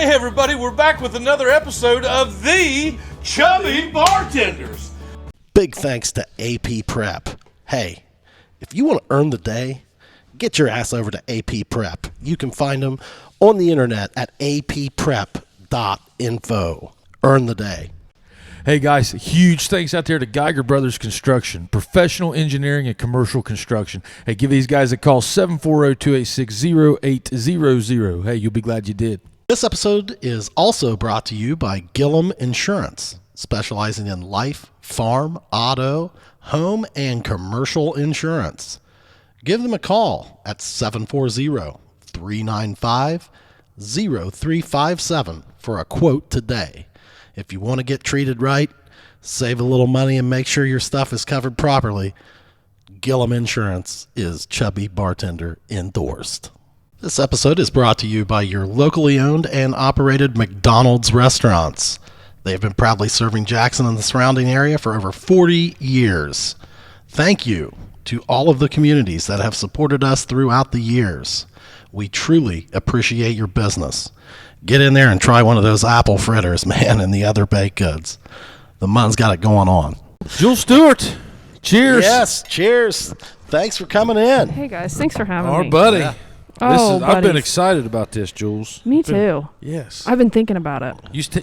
Hey everybody, we're back with another episode of the Chubby Bartenders. Big thanks to AP Prep. Hey, if you want to earn the day, get your ass over to AP Prep. You can find them on the internet at apprep.info. Earn the day. Hey guys, huge thanks out there to Geiger Brothers Construction, professional engineering and commercial construction. Hey, give these guys a call, 740-286-0800. Hey, you'll be glad you did. This episode is also brought to you by Gillum Insurance, specializing in life, farm, auto, home, and commercial insurance. Give them a call at 740-395-0357 for a quote today. If you want to get treated right, save a little money, and make sure your stuff is covered properly, Gillum Insurance is Chubby Bartender endorsed. This episode is brought to you by your locally owned and operated McDonald's restaurants. They have been proudly serving Jackson and the surrounding area for over 40 years. Thank you to all of the communities that have supported us throughout the years. We truly appreciate your business. Get in there and try one of those apple fritters, man, and the other baked goods. The man's got it going on. Julz Stewart, cheers. Yes, cheers. Thanks for coming in. Hey guys, thanks for having Our me. buddy. Yeah. I've been excited about this, Jules. Me too. Yes. I've been thinking about it.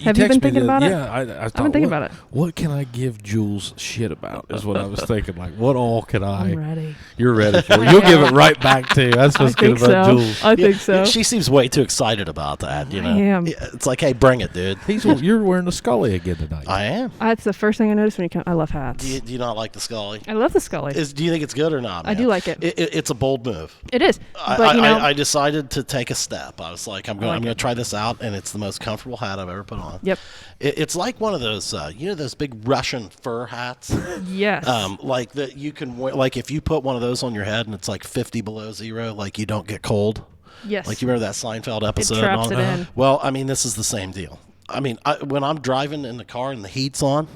Have you been thinking about it? Yeah, I thought, I've been thinking about it. What can I give Jules shit about is what I was thinking. Like, what all can I? I'm ready. You're ready. You'll give it right back to you. That's what's good about Jules. I think so. She seems way too excited about that, you know. I am. It's like, hey, bring it, dude. You're wearing the Scully again tonight. I am. That's the first thing I noticed when you come. I love hats. Do you not like the Scully? I love the Scully. Do you think it's good or not, man? I do like it. It's a bold move. It is. But you know, I decided to take a step. I was like, I'm going to try this out, and it's the most comfortable hat I've ever put on. Yep. It's like one of those, those big Russian fur hats. Yes. Like that you can wear. Like if you put one of those on your head and it's like 50 below zero, like you don't get cold. Yes. Like you remember that Seinfeld episode? It traps it in. Well, I mean, this is the same deal. I mean, when I'm driving in the car and the heat's on,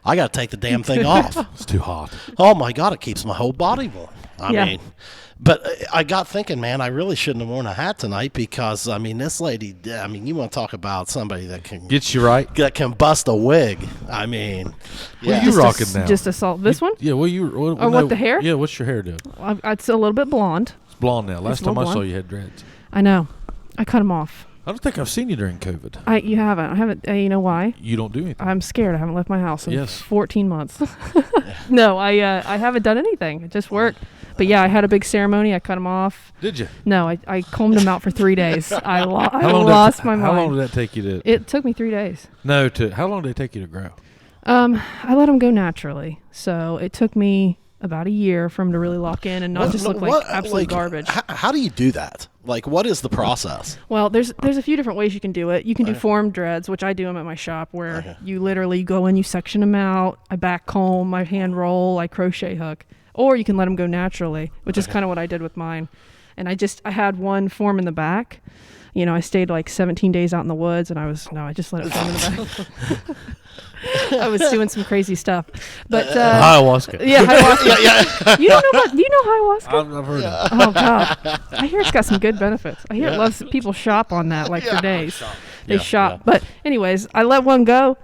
I got to take the damn thing off. It's too hot. Oh my God, it keeps my whole body warm. I Yeah. mean, but I got thinking, man, I really shouldn't have worn a hat tonight because, I mean, this lady, I mean, you want to talk about somebody that can Gets you right. that can bust a wig. I mean, What yeah. you rocking now? Just a salt. This one? Yeah, what you? What, the hair? Yeah, what's your hair doing? It's a little bit blonde. It's blonde now. Last It's a time I little saw blonde. you had dreads. I know. I cut them off. I don't think I've seen you during COVID. You haven't. I haven't. You know why? You don't do anything. I'm scared. I haven't left my house in Yes. 14 months. No, I haven't done anything. It just worked. But yeah, I had a big ceremony. I cut them off. Did you? No, I combed them out for 3 days. I How long lost my mind. How long did that take you to? It took me 3 days. No, how long did it take you to grow? I let them go naturally. So it took me about a year for them to really lock in and not just look like absolute garbage. How do you do that? Like, what is the process? Well, there's a few different ways you can do it. You can do form dreads, which I do them at my shop, where you literally go in, you section them out, I back comb, I hand roll, I crochet hook. Or you can let them go naturally, which is kind of what I did with mine. And I had one form in the back. You know, I stayed like 17 days out in the woods, and I just let it form in the back. I was doing some crazy stuff. But Ayahuasca. yeah, ayahuasca. You know ayahuasca? I've heard of it. Oh God, I hear it's got some good benefits. I hear it loves people shop on that for days. They shop. But anyways, I let one go,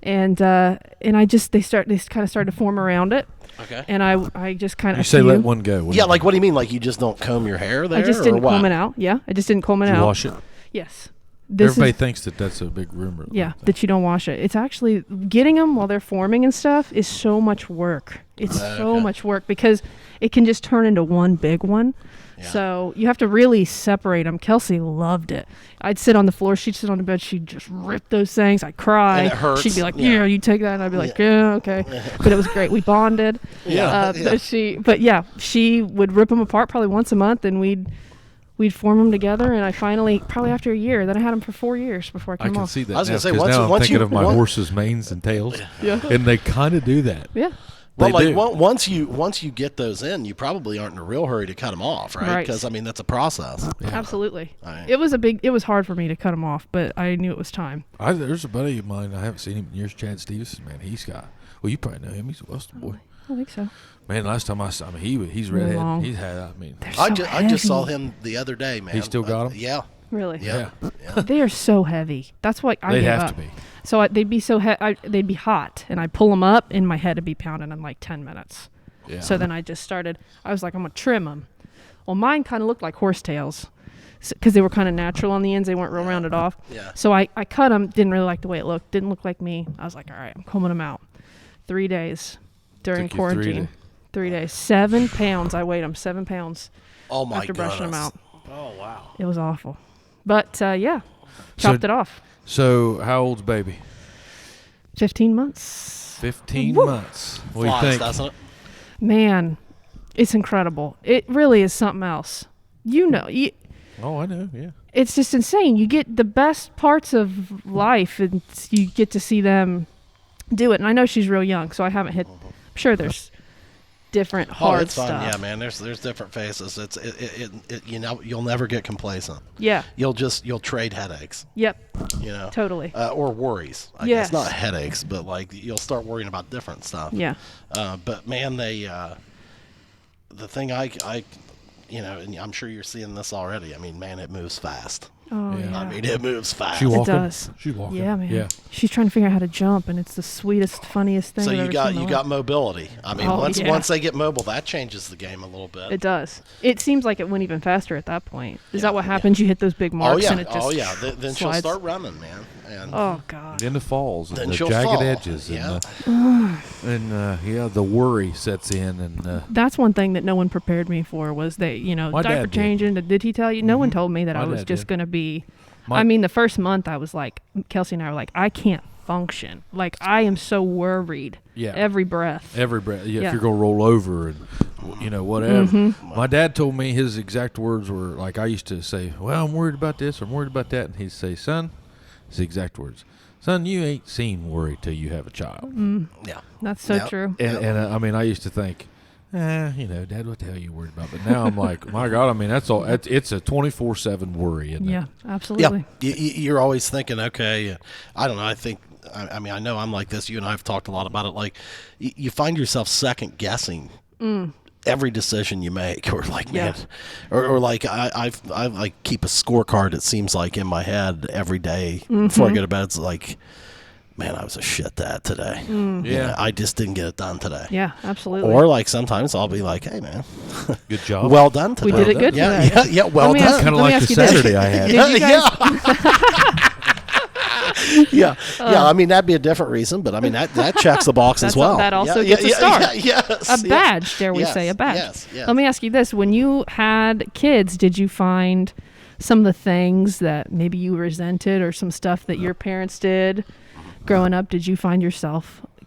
and they kind of started to form around it. Okay. And I just kind of. You say let one go. What do you Like, what do you mean? Like, you just don't comb your hair there? I just didn't comb it out. Yeah, I just didn't comb it Did you out. wash it? Yes. Everybody thinks that's a big rumor. Yeah, that you don't wash it. It's actually getting them while they're forming and stuff is so much work. It's so much work because it can just turn into one big one. Yeah. So you have to really separate them. Kelsey loved it. I'd sit on the floor. She'd sit on the bed. She'd just rip those things. I'd cry. And it hurts. She'd be like, yeah, you take that. And I'd be like, yeah, okay. But it was great. We bonded. But she would rip them apart probably once a month, and we'd form them together, and I finally, probably after a year, then I had them for 4 years before I came off. I can see that. I was going gonna to say, now I'm once thinking you- of my once- horse's manes and tails. Yeah. And they kind of do that. Yeah. Well, They like do. once you get those in, you probably aren't in a real hurry to cut them off, right? Right. Because I mean that's a process. Yeah. Absolutely. Right. It was hard for me to cut them off, but I knew it was time. There's a buddy of mine. I haven't seen him in years. Chad Stevenson, man. He's got. Well, you probably know him. He's a Western boy. I think so. Man, last time I saw him, he's Long. redhead. He's had. I mean, They're I so just heavy. saw him the other day, man. He still got 'em? Yeah. Really? Yeah. They are so heavy. That's why I They'd gave have up. to be. So they'd be so they'd be hot, and I'd pull them up, and my head would be pounding in like 10 minutes. Yeah. So then I just started. I was like, I'm gonna trim them. Well, mine kind of looked like horsetails, because they were kind of natural on the ends. They weren't real rounded off. Yeah. So I cut them. Didn't really like the way it looked. Didn't look like me. I was like, all right, I'm combing them out. 3 days during Took you 3 quarantine. 3 days. 7 pounds. I weighed them 7 pounds Oh my after brushing them out. Oh wow. It was awful. But yeah, chopped it off. So how old's baby? 15 months. 15 Woo. months. What do you Flies, think? doesn't it? Man, it's incredible. It really is something else. Oh, I know. Yeah. It's just insane. You get the best parts of life, and you get to see them do it. And I know she's real young, so I haven't hit. I'm sure there's different hard it's fun. stuff. Yeah, man. There's different phases. You'll never get complacent. Yeah. You'll trade headaches. Yep. Totally. Or worries. I Yes. guess not headaches, but like you'll start worrying about different stuff. Yeah. But man, the thing and I'm sure you're seeing this already. I mean, man, it moves fast. Oh Yeah. yeah. I mean, it moves fast. She walking? does. She walking? Yeah, man. Yeah. She's trying to figure out how to jump, and it's the sweetest, funniest thing. So I've you ever got seen in you my got life. mobility. I mean, Oh, once yeah. they get mobile, that changes the game a little bit. It does. It seems like it went even faster at that point. Is Yeah, that what happens? You hit those big marks, and it just Then she'll slides? start running, man. And Oh God. Then the falls and Then the she'll jagged fall. edges Yeah. and the worry sets in and That's one thing that no one prepared me for was that, My diaper dad did. changing. Did he tell you? No one told me that My I was dad just did. going to be. My- I mean, the first month I was like, Kelsey and I were like, I can't function. Like, I am so worried. Yeah. Every breath. every breath. Yeah, Yeah. if you're gonna roll over and whatever. Mm-hmm. My dad told me his exact words were like, I used to say, "Well, I'm worried about this. I'm worried about that," and he'd say, "Son," his exact words, "Son, you ain't seen worry till you have a child." yeah. That's so Yep. true. And I mean, I used to think, Dad, what the hell are you worried about? But now I'm like, my God, I mean, that's all. It's a 24/7 worry, isn't Yeah, it? absolutely. Yeah, you're always thinking, okay, I don't know. I mean, I know I'm like this. You and I have talked a lot about it. Like, you find yourself second guessing every decision you make, or like, Yeah. man, or like I like keep a scorecard. It seems like in my head every day before I go to bed. It's like, man, I was a shit dad today. Yeah. I just didn't get it done today. Yeah, absolutely. Or like sometimes I'll be like, hey man, Good job. well done today. we did it good yeah, today. yeah, well Let me done. ask- kind of let me like ask the you this. Saturday I had. Did you guys- yeah. I mean, that'd be a different reason, but I mean that checks the box as That's well. that also yeah, gets a yeah, star. yeah, yes, A badge, dare we yes, say, a badge. Yes, yes. Let me ask you this. When you had kids, did you find some of the things that maybe you resented or some stuff that your parents did growing up? Did you find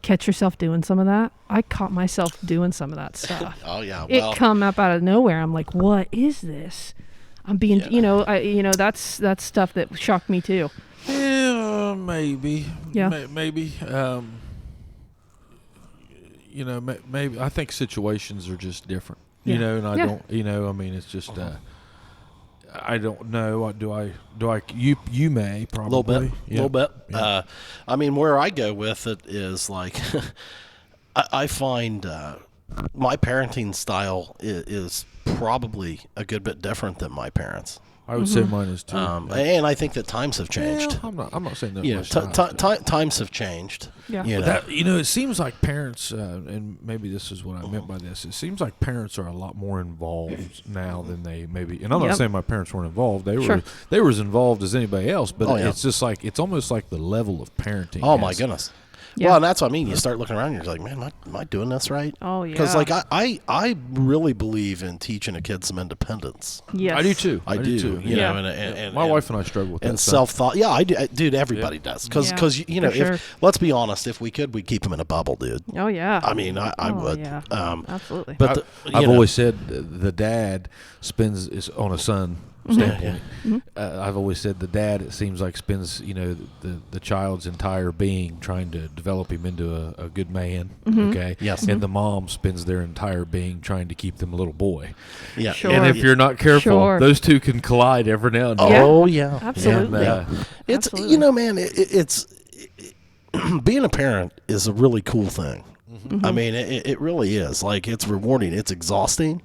catch yourself doing some of that? I caught myself doing some of that stuff. Oh yeah. It Well, come up out of nowhere. I'm like, what is this? I'm being, that's stuff that shocked me too. Yeah, maybe. Yeah. Maybe. Maybe. I think situations are just different. Yeah. And I Yeah. don't. I mean, it's just. I don't know. Do I? You may a probably. little bit. A little bit. Yeah. I mean, where I go with it is like, I find my parenting style is probably a good bit different than my parents. I would say mine is too. And I think that times have changed. Yeah, I'm not saying that. You know, much times have changed. Yeah. You know. That, it seems like parents, and maybe this is what I meant by this. It seems like parents are a lot more involved now than they maybe. And I'm Yep. not saying my parents weren't involved; Sure. they were as involved as anybody else. But Oh, yeah. it's just like it's almost like the level of parenting. Oh my has- goodness. Yeah. Well, and that's what I mean. You start looking around, and you're like, man, am I doing this right? Oh, yeah. Because like I really believe in teaching a kid some independence. Yes. I do too. I do. too. You Yeah. know, and My wife and I struggle with that. and stuff. self-thought. Yeah, I do. Dude, everybody does. Because Yeah, you know, for sure. if let's be honest, if we could, we'd keep them in a bubble, dude. Oh, yeah. I mean, I Oh, would. yeah. Absolutely. But I've always said the dad is on a son standpoint. I've always said the dad, it seems like, spends the child's entire being trying to develop him into a good man. Okay. Yes. And the mom spends their entire being trying to keep them a little boy. yeah. Sure. And if you're not careful, Sure. those two can collide every now and then. Oh yeah. Absolutely. And, It's Absolutely. man, it's being a parent is a really cool thing. I mean, it really is. Like, it's rewarding. It's exhausting,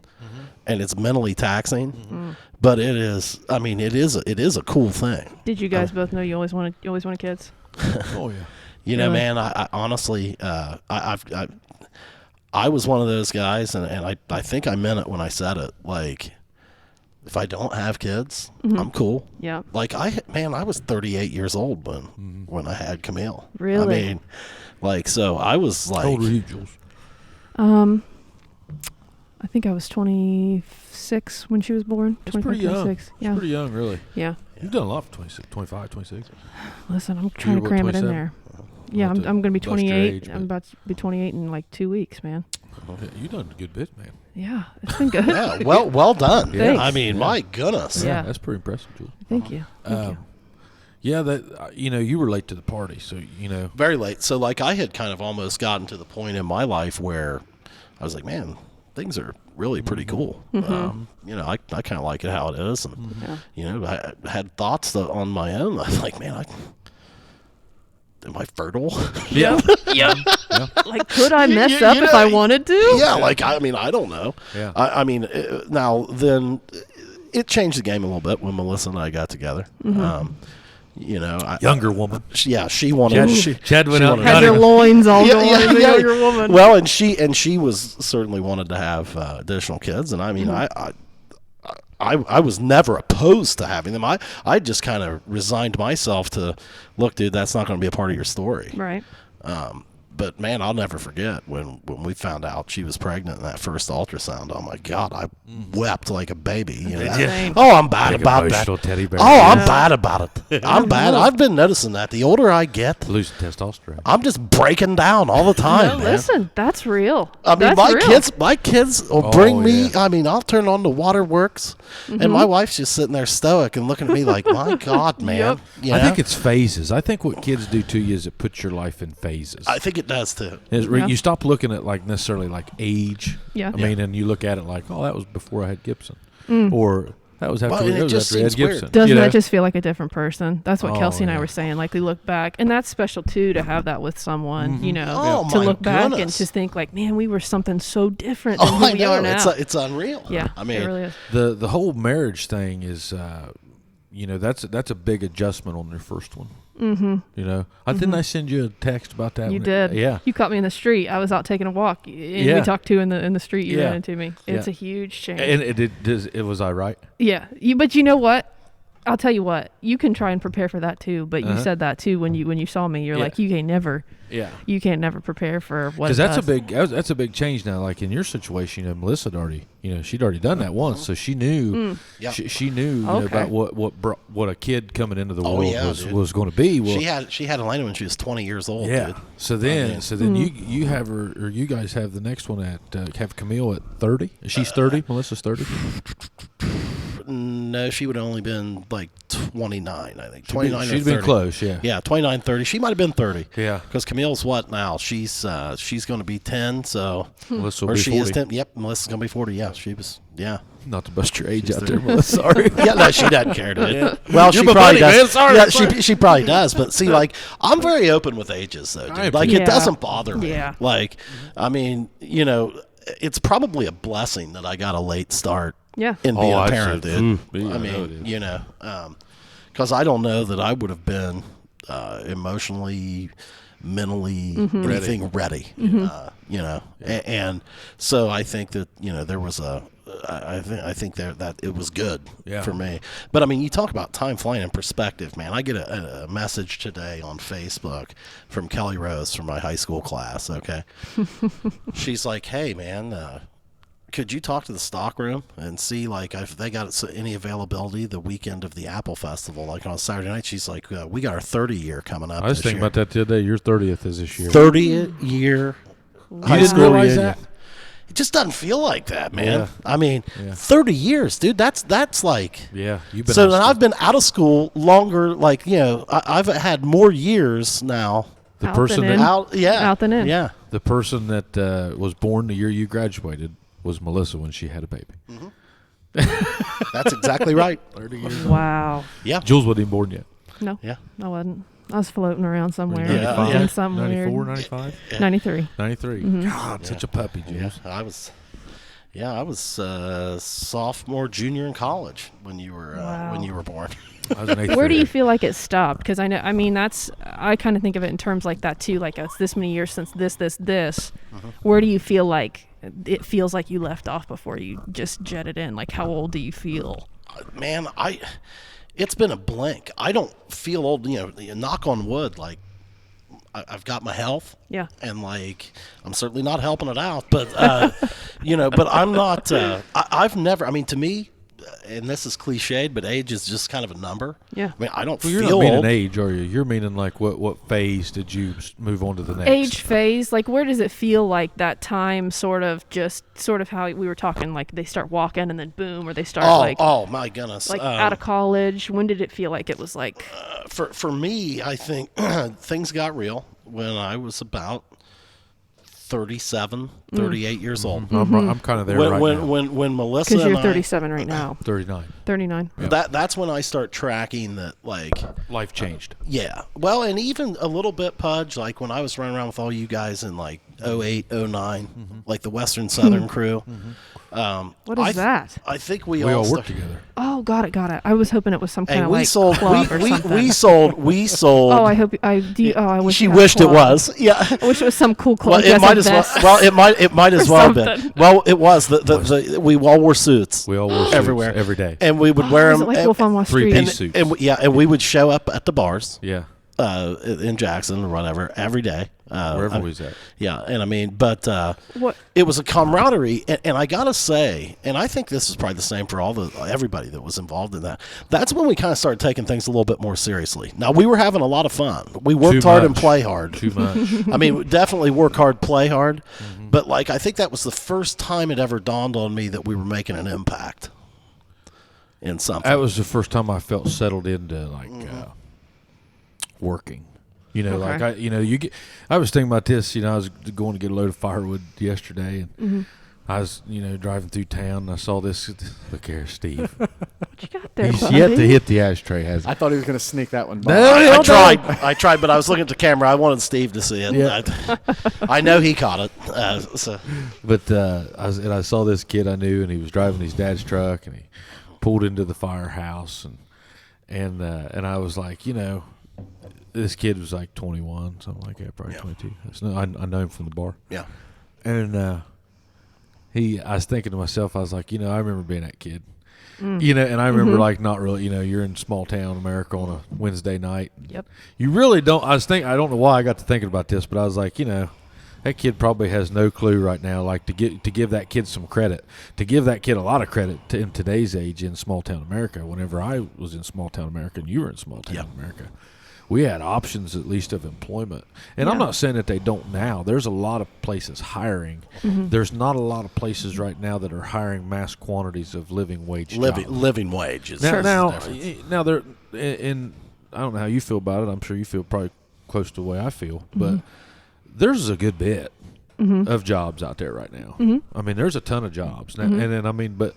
and it's mentally taxing. But it is. I mean, it is a cool thing. Did you guys both know you always wanted kids? Oh yeah. You know, Really? man. I honestly, I was one of those guys, and I think I meant it when I said it. Like, if I don't have kids, I'm cool. Yeah. Like I was 38 years old when I had Camille. Really? I mean, like, so I was like, How old were you, Jules? I think I was 26 when she was born. That's pretty young. 26. It's Yeah. pretty young, really. Yeah. You've done a lot for 26, 25, 26. Listen, I'm trying to were cram it in 27? there. Yeah, Not I'm to going to be bust your 28. age, I'm about to be 28 in like 2 weeks, man. Yeah, you've done a good bit, man. Yeah, it's been good. yeah, well done. Thanks. I mean, my goodness. Yeah. That's pretty impressive, Jules. Thank you. Thank you. Yeah, that you were late to the party, so Very late. So like I had kind of almost gotten to the point in my life where I was like, man, things are really pretty cool. I kind of like it how it is, and I had thoughts on my own. I was like, man, am I fertile? Yeah. Yeah. Yeah. Like, could I mess You up know, if I wanted to? Yeah, like I mean, I don't know. Yeah. I mean, now then, it changed the game a little bit when Melissa and I got together. Younger woman. She wanted. Chad went out and Had got your him. loins all going as a younger woman. Well, and she was certainly wanted to have additional kids, and I mean, I was never opposed to having them. I just kind of resigned myself to, look, dude, that's not going to be a part of your story. Right. But man, I'll never forget when we found out she was pregnant in that first ultrasound. Oh my God, I wept like a baby. You know? Same. Oh, I'm bad Big about emotional that. teddy bear. Oh, I'm bad about it. I'm bad. I've been noticing that. The older I get, Losing testosterone. I'm just breaking down all the time, No, man. listen, that's real. I mean, That's my kids will Oh, bring me. yeah. I mean, I'll turn on the waterworks, and my wife's just sitting there stoic and looking at me like, "My God, man!" Yep. You I know? think it's phases. I think what kids do to you is it puts your life in phases. I think it does too. Yeah. You stop looking at like necessarily like age. Yeah. I mean, and you look at it like, oh, that was before I had Gibson, or that was after, Well, and it that was just after I had seems weird. Gibson. Doesn't you know? that just feel like a different person? That's what Oh, Kelsey and I yeah. were saying. Like, we look back, and that's special too, to have that with someone, you know, Oh, to my look back and goodness. just think like, man, we were something so different than Oh, who I we know. are now. It's unreal. Yeah, I mean, it really is. The whole marriage thing is, that's a big adjustment on your first one. Mm-hmm. You know, didn't I send you a text about that? You did. Yeah. You caught me in the street. I was out taking a walk, and Yeah. we talked to in the street. You Yeah. ran into me. It's Yeah. a huge change. And it was I right? Yeah. But you know what? I'll tell you what. You can try and prepare for that too. But you said that too when you saw me. You're Yeah. like, you can't never prepare for what. Because it does. that's a big change now. Like in your situation, Melissa had already, she'd already done that once, so she knew, Yeah. she knew you know, Okay. about what a kid coming into the Oh, world yeah, was dude. was going to be. Well, she had Elena when she was 20 years old. yeah. Dude. So then, Mm-hmm. you have her, or you guys have the next one have Camille at 30. She's 30. Melissa's 30. No, she would have only been like 29, I think. 29 or She'd 30. been close. Yeah. Yeah, 29, 30. She might have been 30. Yeah. Because Camille's what now? She's going to be 10, so. Melissa will Or be she 40. is 10. Yep, Melissa's going to be 40. Yeah, she was. Yeah. Not to bust your age She's out 30. there, Melissa. Sorry. Yeah, no, she doesn't care, dude. Yeah. Well, You're she my probably buddy, does. man. Sorry, Yeah, sorry. she probably does. But see, like, I'm very open with ages, though, dude. Like, Yeah. it doesn't bother me. Yeah. Like, I mean, it's probably a blessing that I got a late start Yeah. in being a I'd parent, say- dude. Yeah, I I know it mean, is. because I don't know that I would have been emotionally, mentally, anything ready. And so I think that there was I think that it was good Yeah. for me. But I mean, you talk about time flying in perspective, man. I get a message today on Facebook from Kelly Rose from my high school class. Okay, she's like, "Hey, man." Could you talk to the stockroom and see like if they got any availability the weekend of the Apple Festival, like on Saturday night? She's like, we got our 30 year coming up. I was this thinking year. about that the other day. Your 30th is this year. 30th year high didn't school realize reunion. that? It just doesn't feel like that, man. Yeah. I mean, Yeah. 30 years, dude. That's like. Yeah, you've been. So out then of I've been out of school longer. Like I've had more years now. the Out person than that in. Out, yeah, Out than in. Yeah. the person that was born the year you graduated was Melissa when she had a baby. That's exactly right. 30 years. Wow. Yeah. Jules wasn't even born yet. No. Yeah. I wasn't. I was floating around somewhere. Yeah. In somewhere. 94, 95, 93. 93. Mm-hmm. God, such a puppy, Jules. Yeah, I was. Yeah, I was sophomore, junior in college when you were born. I was an eighth Where do you grader. feel like it stopped? Because I know, I mean, I kind of think of it in terms like that too. Like it's this many years since this. Where do you feel like it feels like you left off before you just jetted in? Like how old do you feel? Man, it's been a blink. I don't feel old. You know, knock on wood. Like I've got my health. Yeah. And like I'm certainly not helping it out, but you know, but I'm not. I've never. I mean, to me. And this is cliched, but age is just kind of a number. Yeah. I mean, I don't Well, you're feel not meaning old. age, are you? You're meaning like what phase did you move on to the next? Age phase, like where does it feel like that time sort of how we were talking, like they start walking and then boom, or they start Oh my goodness! like out of college? When did it feel like it was like? For me, I think things got real when I was about 37, 38 years old. I'm kind of there right now. When Melissa Because you're and 37 right now. 39. 39. that's when I start tracking that, like, Life changed. yeah. Well, and even a little bit, Pudge, like when I was running around with all you guys in like 08, 09, like the Western Southern crew. What is that? I think We all work together. Oh, got it. I was hoping it was some kind Hey, of we like sold. club or something. We sold. Oh, I hope I do. Oh, I wish She it had a wished it club. was. Yeah. I wish it was some cool club. Well, it Yes, might a as well. vest. Well, it might as Or well have been. something. Well, it was. We all wore suits. We all wore suits everywhere, every day. and we would wear Was them. it like Wolf on Wall Street? Three-piece suits. And we would show up at the bars Yeah, in Jackson or whatever every day. wherever we was at. Yeah, and I mean, but What? it was a camaraderie, and I gotta say, and I think this is probably the same for everybody that was involved in that. That's when we kind of started taking things a little bit more seriously. Now we were having a lot of fun. We worked Too hard and much. play hard. Too much. I mean, definitely work hard, play hard. But like, I think that was the first time it ever dawned on me that we were making an impact in something. That was the first time I felt settled into like working. You know, Okay. I was thinking about this. You know, I was going to get a load of firewood yesterday, and I was, driving through town, and I saw this. Look here, Steve. What you got there, He's buddy? yet to hit the ashtray, hasn't I thought he was going to sneak that one by. No. I tried, but I was looking at the camera. I wanted Steve to see it. Yeah. I know he caught it. So. But I saw this kid I knew, and he was driving his dad's truck, and he pulled into the firehouse, and I was like, this kid was like 21, something like that, probably 22. I know him from the bar. Yeah. And I was thinking to myself, I was like, I remember being that kid. And I remember like not really, you're in small town America on a Wednesday night. Yep. You really don't. I don't know why I got to thinking about this, but I was like, that kid probably has no clue right now. Like to give that kid some credit, to give that kid a lot of credit in today's age in small town America. Whenever I was in small town America and you were in small town America, we had options at least of employment. And I'm not saying that they don't now. There's a lot of places hiring. There's not a lot of places right now that are hiring mass quantities of living wage jobs. Living wages. Now they're in. I don't know how you feel about it. I'm sure you feel probably close to the way I feel, but there's a good bit of jobs out there right now. I mean, there's a ton of jobs, now, and then but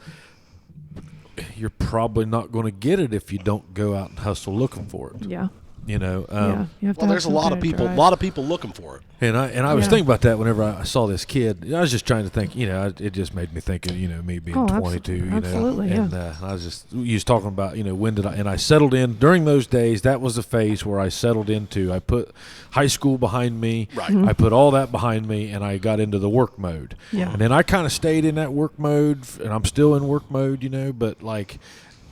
you're probably not going to get it if you don't go out and hustle looking for it. Yeah. You have to Well, have there's a some lot kind of people. A drive. lot of people looking for it. And I was Yeah. thinking about that whenever I saw this kid. I was just trying to think, it just made me think of, me being 22, absolutely, and I was just, you was talking about, when did I settled in during those days. That was a phase where I settled into, I put high school behind me. Right. I put all that behind me, and I got into the work mode. Yeah. And then I kind of stayed in that work mode, and I'm still in work mode, but like,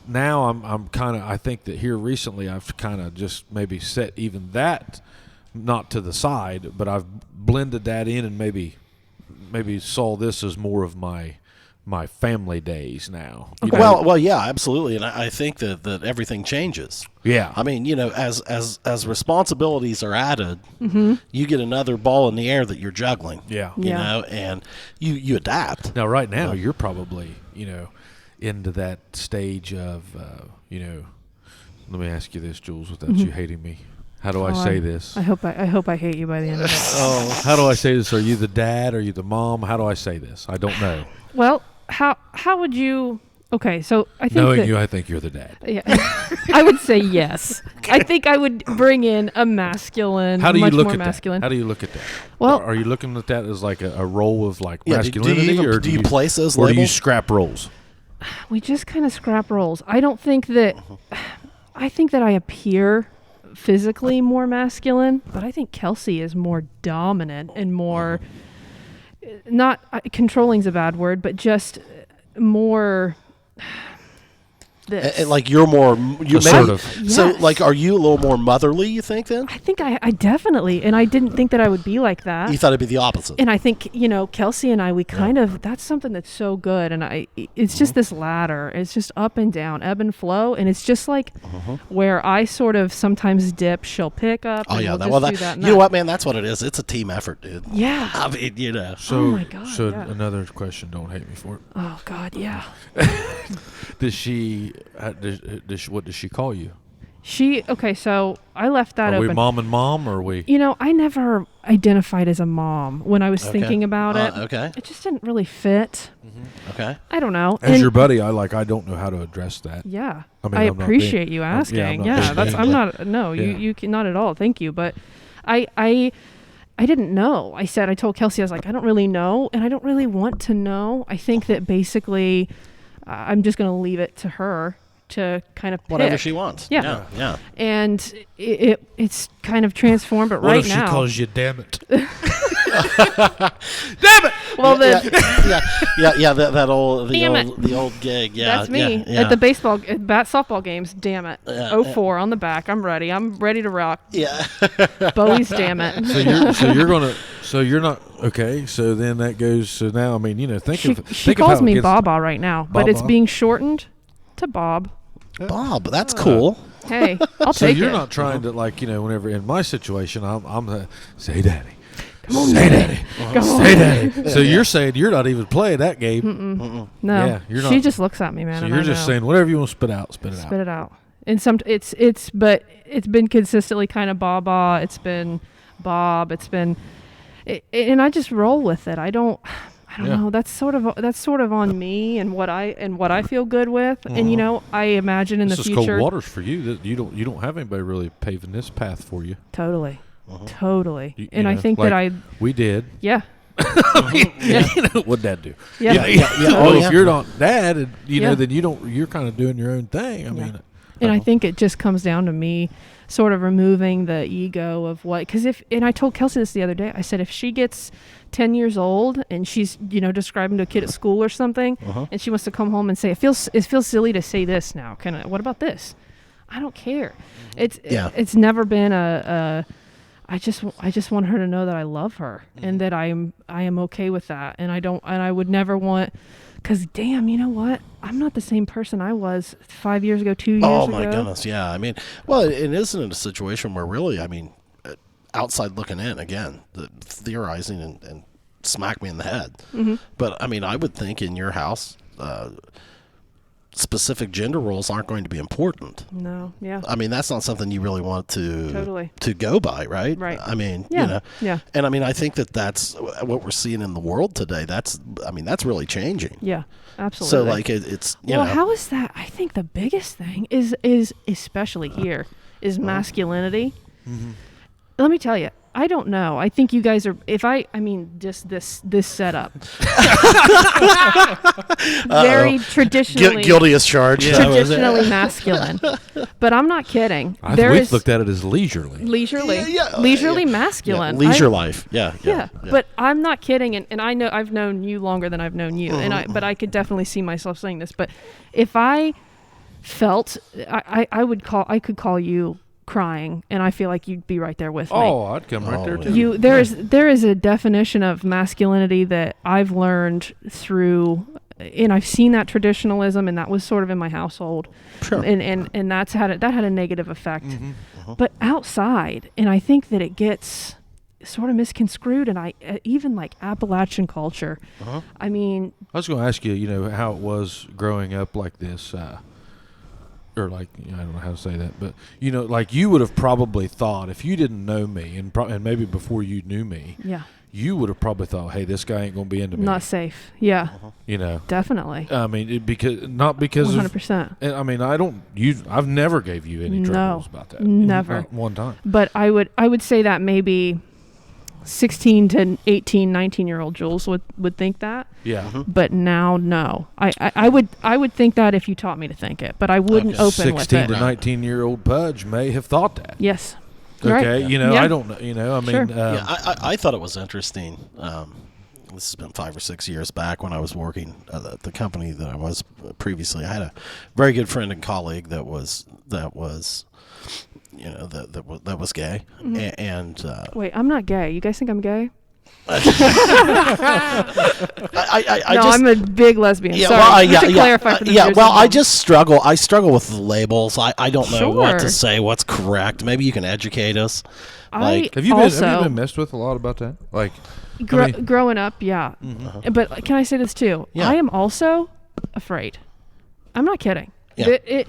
now I'm kind of, I think that here recently I've kind of just maybe set even that not to the side, but I've blended that in and maybe saw this as more of my family days now. You know? Well, yeah, absolutely, and I think that everything changes. Yeah. I mean, as responsibilities are added, you get another ball in the air that you're juggling. Yeah. Yeah. And you adapt. Now, right now, you're probably, into that stage of, let me ask you this, Julz, without you hating me. How do I say this? I hope I hate you by the end of it. Oh, how do I say this? Are you the dad? Are you the mom? How do I say this? I don't know. Well, how would you Okay, so I think Knowing that, you, I think you're the dad. yeah, I would say yes. I think I would bring in a masculine, How do you much look more at masculine. that? How do you look at that? Well- are you looking at that as like a role of like Yeah, masculinity, or do you place those or do you labels? scrap roles? We just kind of scrap roles. I don't think that. I think that I appear physically more masculine, but I think Kelsey is more dominant and more. Not controlling's a bad word, but just more. This. Like you're more Assertive. So Yes. like, are you a little more motherly? You think then? I think I definitely, and I didn't think that I would be like that. You thought it'd be the opposite. And I think, Kelsey and I, we kind of, that's something that's so good. And it's just this ladder. It's just up and down, ebb and flow. And it's just like where I sort of sometimes dip, she'll pick up. Oh and yeah, we'll just do that. you know what, man? That's what it is. It's a team effort, dude. Yeah. I mean, So, Oh my God, so yeah. another question. Don't hate me for it. Oh God, yeah. Does she? What does she call you? Okay, so I left that Are open. we mom and mom, or are we? I never identified as a mom when I was thinking about it. Okay. It just didn't really fit. Okay. I don't know. As And- your buddy, I don't know how to address that. Yeah. I mean, I I'm not appreciate being- you I'm- asking. yeah, I'm not Yeah, being that's mean, I'm but- not no, Yeah. you can not at all. Thank you, but I didn't know. I told Kelsey, I was like, I don't really know, and I don't really want to know. I think that basically I'm just going to leave it to her to kind of pick. Whatever she wants. Yeah. Yeah. And it's kind of transformed, but What right if now. she calls you damn it? well, then Yeah. The Damn old gig. Yeah. that's me Yeah. at the softball games. Damn it. Yeah. 04 on the back. I'm ready. I'm ready to rock. Yeah. Bowie's damn it. So you're not okay. So then that goes. So now, I mean, think She of calls how me it gets- Baba right now, but it's Baba? being shortened to Bob. Bob, that's cool. Hey, I'll So take you're it. not trying to whenever in my situation, I'm say daddy, say daddy, Go on. say daddy. So you're saying you're not even playing that game. No, Yeah, you're she not- just looks at me, man. So and you're I just know. saying whatever you want to spit out, spit it out. spit it out. And but it's been consistently kind of Baba. It's been Bob. It's been, and I just roll with it. I don't Yeah. know. That's sort of on me and what I feel good with. And I imagine in This the is future. cold waters for you. That you don't have anybody really paving this path for you. Totally. Totally. You And I know, think like that we did. yeah. What'd Dad do? Yeah. Yeah. Oh, Oh, if yeah. you're not Dad, and Yeah. then you're kind of doing your own thing. I mean, And I think it just comes down to me sort of removing the ego of and I told Kelsey this the other day. I said, if she gets 10 years old and she's, describing to a kid at school or something, and she wants to come home and say, it feels silly to say this now. What about this? I don't care. It's never been I just want her to know that I love her and that I am okay with that. And I would never want, because damn, you know what? I'm not the same person I was 5 years ago, 2 years ago. Oh my goodness, yeah. I mean, well, it isn't in a situation where really, I mean, outside looking in again, theorizing and smack me in the head. But I mean, I would think in your house, specific gender roles aren't going to be important. No, yeah. I mean, that's not something you really want to Totally. to go by, right? Right. I mean, Yeah, yeah. And I mean, I think that's what we're seeing in the world today. That's really changing. Yeah, absolutely. So like it's how is that? I think the biggest thing is especially here is masculinity. Let me tell you, I don't know. I think you guys are. Just this setup, very traditionally guilty as charged. traditionally masculine. But I'm not kidding. we've looked at it as leisurely. leisurely masculine. leisure life. Yeah. But I'm not kidding, and I know I've known you longer than I've known you, but I could definitely see myself saying this. But if I felt, I could call you crying, and I feel like you'd be right there with me. Oh, I'd come right there too. There is a definition of masculinity that I've learned through, and I've seen that traditionalism, and that was sort of in my household. Sure. And that had a negative effect. But outside, and I think that it gets sort of misconstrued, and even like Appalachian culture. I mean, I was going to ask you, how it was growing up like this, or like, I don't know how to say that, but like you would have probably thought if you didn't know me, and maybe before you knew me, yeah. you would have probably thought, hey, this guy ain't going to be into me. Not safe. Yeah. You know. Definitely. I mean, not because 100%. I mean, I've never gave you any troubles about that. Never. Not one time. But I would say that maybe 16 to 18, 19-year-old Julz would think that. Yeah. But now, no. I would think that if you taught me to think it, but I wouldn't open with it. 16 to 19-year-old Pudge may have thought that. Yes. Okay, Right. you know, Yeah. I don't know. You know, I mean, Sure. I thought it was interesting. This has been 5 or 6 years back when I was working at the company that I was previously. I had a very good friend and colleague that was you know, that was gay. And Wait, I'm not gay. You guys think I'm gay? I No, just, I'm a big lesbian. yeah, Sorry. well, Just to clarify for the viewers well, at I home. just struggle. I struggle with the labels. I don't know what to Sure. say. What's correct? Maybe you can educate us. I have you also, been messed with a lot about that? Like, growing up, yeah. But can I say this too? Yeah. I am also afraid. I'm not kidding. Yeah.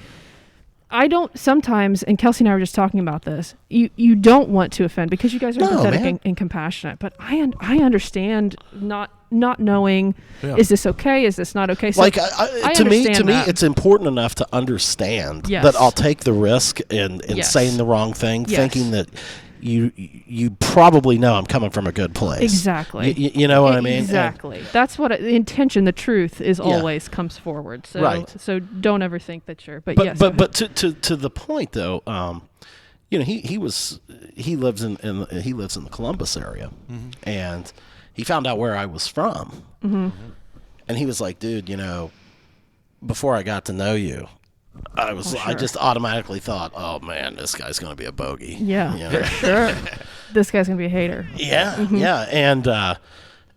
I don't sometimes, and Kelsey and I were just talking about this. You don't want to offend because you guys are No, empathetic man. and compassionate. But I understand not knowing, Yeah. is this okay? Is this not okay? So Like I to me, understand that. it's important enough to understand Yes. that I'll take the risk in Yes. saying the wrong thing, Yes. thinking that you probably know I'm coming from a good place. Exactly. You know what I mean? Exactly. That's what the intention. The truth is Yeah. always comes forward. So Right. so don't ever think that you're. But But yes. but to the point though, you know, he lives in the Columbus area, and he found out where I was from, and he was like, dude, you know, before I got to know you, I sure. just automatically thought, oh man, this guy's gonna be a bogey. Yeah, You know? for sure. This guy's gonna be a hater. Yeah, yeah,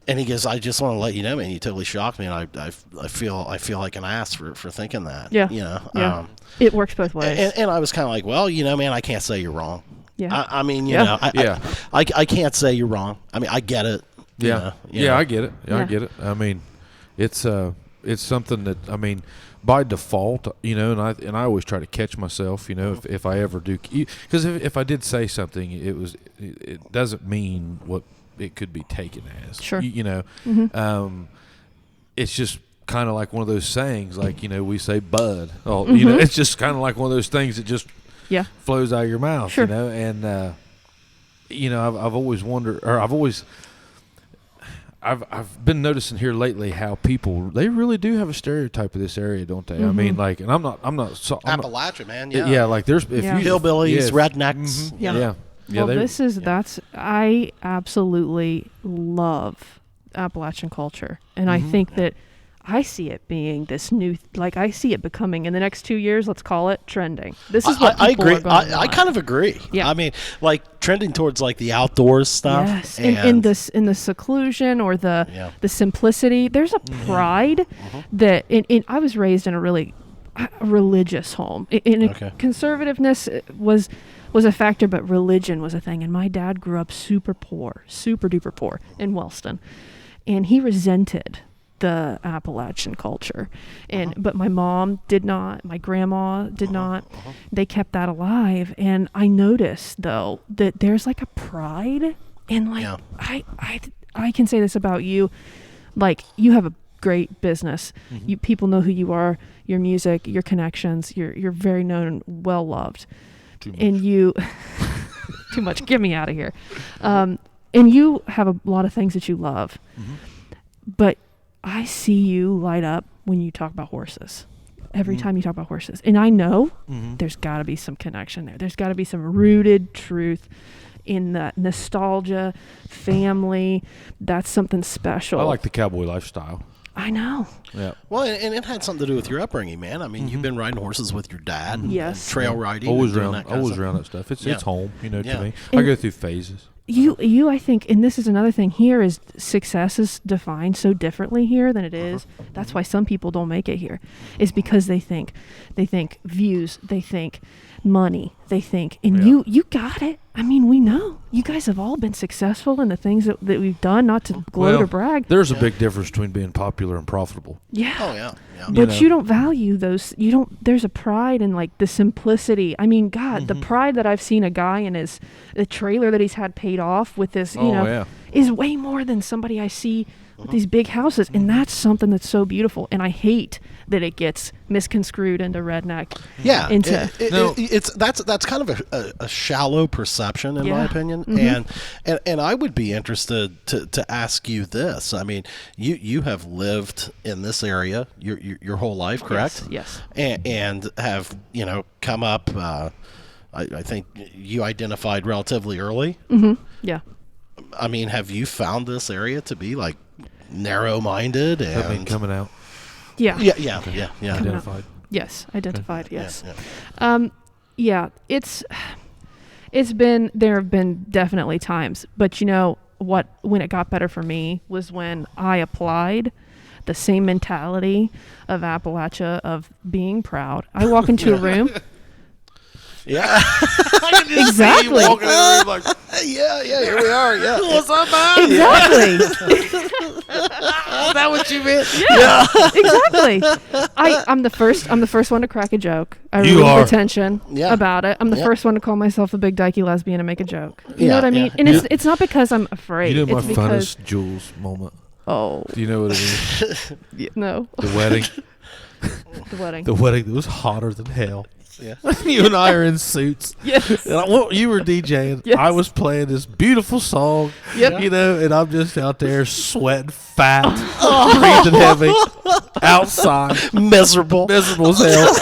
and he goes, I just want to let you know, man, you totally shocked me, and I feel like an ass for thinking that. Yeah. You know. Yeah. It works both ways. And I was kind of like, well, you know, man, I can't say you're wrong. Yeah. I mean, you Yeah. know, I can't say you're wrong. I mean, I get it. yeah, you know. I get it. I Yeah. get it. I mean, it's something that, I mean, by default, you know, and I always try to catch myself, you know, if I ever do, because if I did say something, it doesn't mean what it could be taken as. Sure. You know, it's just kind of like one of those sayings, like, you know, we say bud. Oh, you know, it's just kind of like one of those things that just Yeah. flows out of your mouth, Sure. you know, and you know, I've always wondered, or I've been noticing here lately how people, they really do have a stereotype of this area, don't they? I mean, like, and I'm not Appalachia, man. yeah. Yeah. Like there's if Yeah. you Hillbillies, yeah, rednecks. Yeah. yeah. Well, they- I absolutely love Appalachian culture, and I think that I see it being this new, like I see it becoming in the next 2 years. Let's call it trending. This is what I people agree. are going to I want. kind of agree. Yeah. I mean, like trending towards like the outdoors stuff. Yes, in the seclusion or the simplicity. There's a pride that I was raised in a really religious home. Conservativeness was a factor, but religion was a thing. And my dad grew up super duper poor in Wellston, and he resented the Appalachian culture, but my mom did not, my grandma did not. They kept that alive, and I noticed though that there's like a pride, and like I can say this about you, like you have a great business. You people know who you are, your music, your connections. You're very known and well loved, and you too much. Get me out of here. And you have a lot of things that you love, but I see you light up when you talk about horses. Every time you talk about horses. And I know there's got to be some connection there. There's got to be some rooted truth in that nostalgia, family. That's something special. I like the cowboy lifestyle. I know. Yeah. Well, and it had something to do with your upbringing, man. I mean, you've been riding horses with your dad. And, Yes. and trail riding. Always and doing around, that kind of always stuff. around that stuff. It's Yeah. home, you know, Yeah. to me. And I go through phases. You I think, and this is another thing here, is success is defined so differently here than it is. That's why some people don't make it here, is because they think views, they think money, they think, and you got it. I mean, we know you guys have all been successful in the things that we've done, not to gloat or brag. There's a big difference between being popular and profitable. Yeah. Oh, yeah. But you don't value those. You don't. There's a pride in like the simplicity. I mean, God, the pride that I've seen a guy in the trailer that he's had paid off with this. You Oh, know, yeah. is way more than somebody I see with these big houses, and that's something that's so beautiful. And I hate that it gets misconstrued into redneck. Yeah, Into that's kind of a shallow perception in my opinion, and I would be interested to ask you this. I mean, you have lived in this area your whole life, correct? Yes. And have come up. I think you identified relatively early. Yeah. I mean, have you found this area to be like narrow-minded and I mean, coming out. yeah. Identified. Yes, identified. Yeah, Yes. yeah. It's been, there have been definitely times, but when it got better for me was when I applied the same mentality of Appalachia of being proud. I walk into a room. Yeah. Exactly. Walking in the room like, yeah, here we are. Yeah. What's up, man? Exactly. Is that what you meant? Yeah. Exactly. I'm the first one to crack a joke. I You remove are. attention about it. I'm the first one to call myself a big dykey lesbian and make a joke. You know what I mean? Yeah. And it's not because I'm afraid. You know my it's because funnest Julz moment? oh Do you know what it is? no, The wedding. the wedding. The wedding was hotter than hell. Yeah. You and I are in suits. Yes. And you were DJing. Yes. I was playing this beautiful song. Yep. And I'm just out there sweating fat, breathing heavy, outside, Miserable. miserable as hell.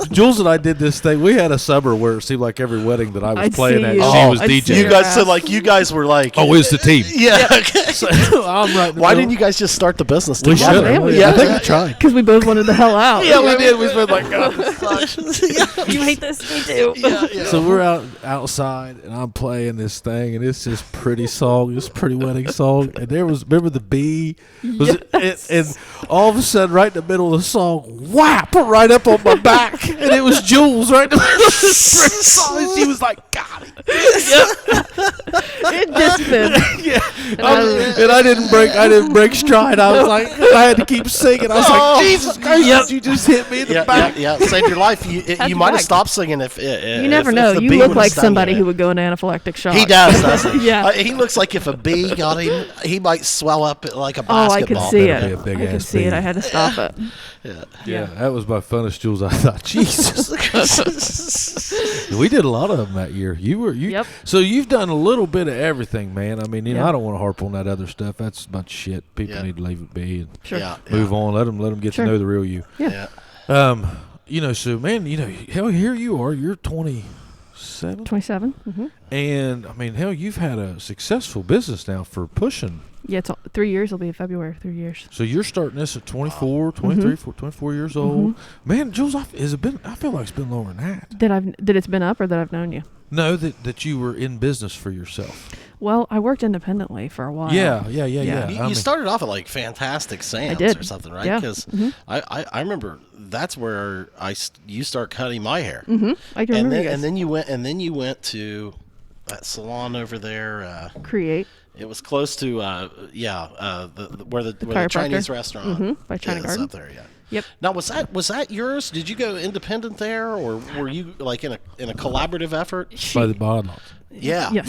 Julz and I did this thing. We had a summer where it seemed like every wedding that I was I'd playing see at, you. she Oh, was I'd see DJing. You your guys, ass. so like you guys were like, Oh, it's the team. yeah. Okay. So I'm right. in the Why middle. didn't you guys just start the business We together? should. Yeah, we I think did. we tried. Because we both wanted the hell out. Yeah, we did. We spent like, God, this sucks. You hate this? Me too. Yeah. So we're outside, and I'm playing this thing, and it's this pretty song, this pretty wedding song. And remember the bee? And all of a sudden, right in the middle of the song, whap, right up on my back. And it was Julz right in the middle of this pretty song. And she was like, got it. It just been. And I didn't break stride. I was like, I had to keep singing. I was like, Jesus Christ, you just hit me in the back. Yeah, saved your life. You might have back. stopped singing if You never know. You look like somebody who would go into anaphylactic shock. He does, doesn't he? Yeah. He looks like if a bee got him, he might swell up like a Oh, I basketball. could see Better be it. a big I could ass see it. bee. I had to stop it. Yeah, that was my funnest Julz. I thought, Jesus. We did a lot of them that year. Yep. So you've done a little bit of everything, man. I mean, Yeah. I don't want to harp on that other stuff. That's a bunch of shit. People need to leave it be and Sure. Yeah, move on. Let them get Sure. to know the real you. Yeah. So man, hell, here you are. You're 27, 27. Mm-hmm. and I mean, hell, you've had a successful business now for pushing. Yeah, it's 3 years. It'll be in February. 3 years. So you're starting this at 24, 23, 24 years old. Man, Julz, I feel like it's been longer than that. That it's been up or that I've known you? No, that you were in business for yourself. Well, I worked independently for a while. Yeah. You started off at like Fantastic Sam's did. or something, right? Yeah. Because I remember that's where you start cutting my hair. Mm-hmm. I can remember you guys. And then you went to that salon over there. Create. It was close to where the Chinese restaurant by China is Garden. up there. Yeah. Yep. Now was that yours? Did you go independent there, or were you like in a collaborative effort? By the bottom. Yeah. Yes.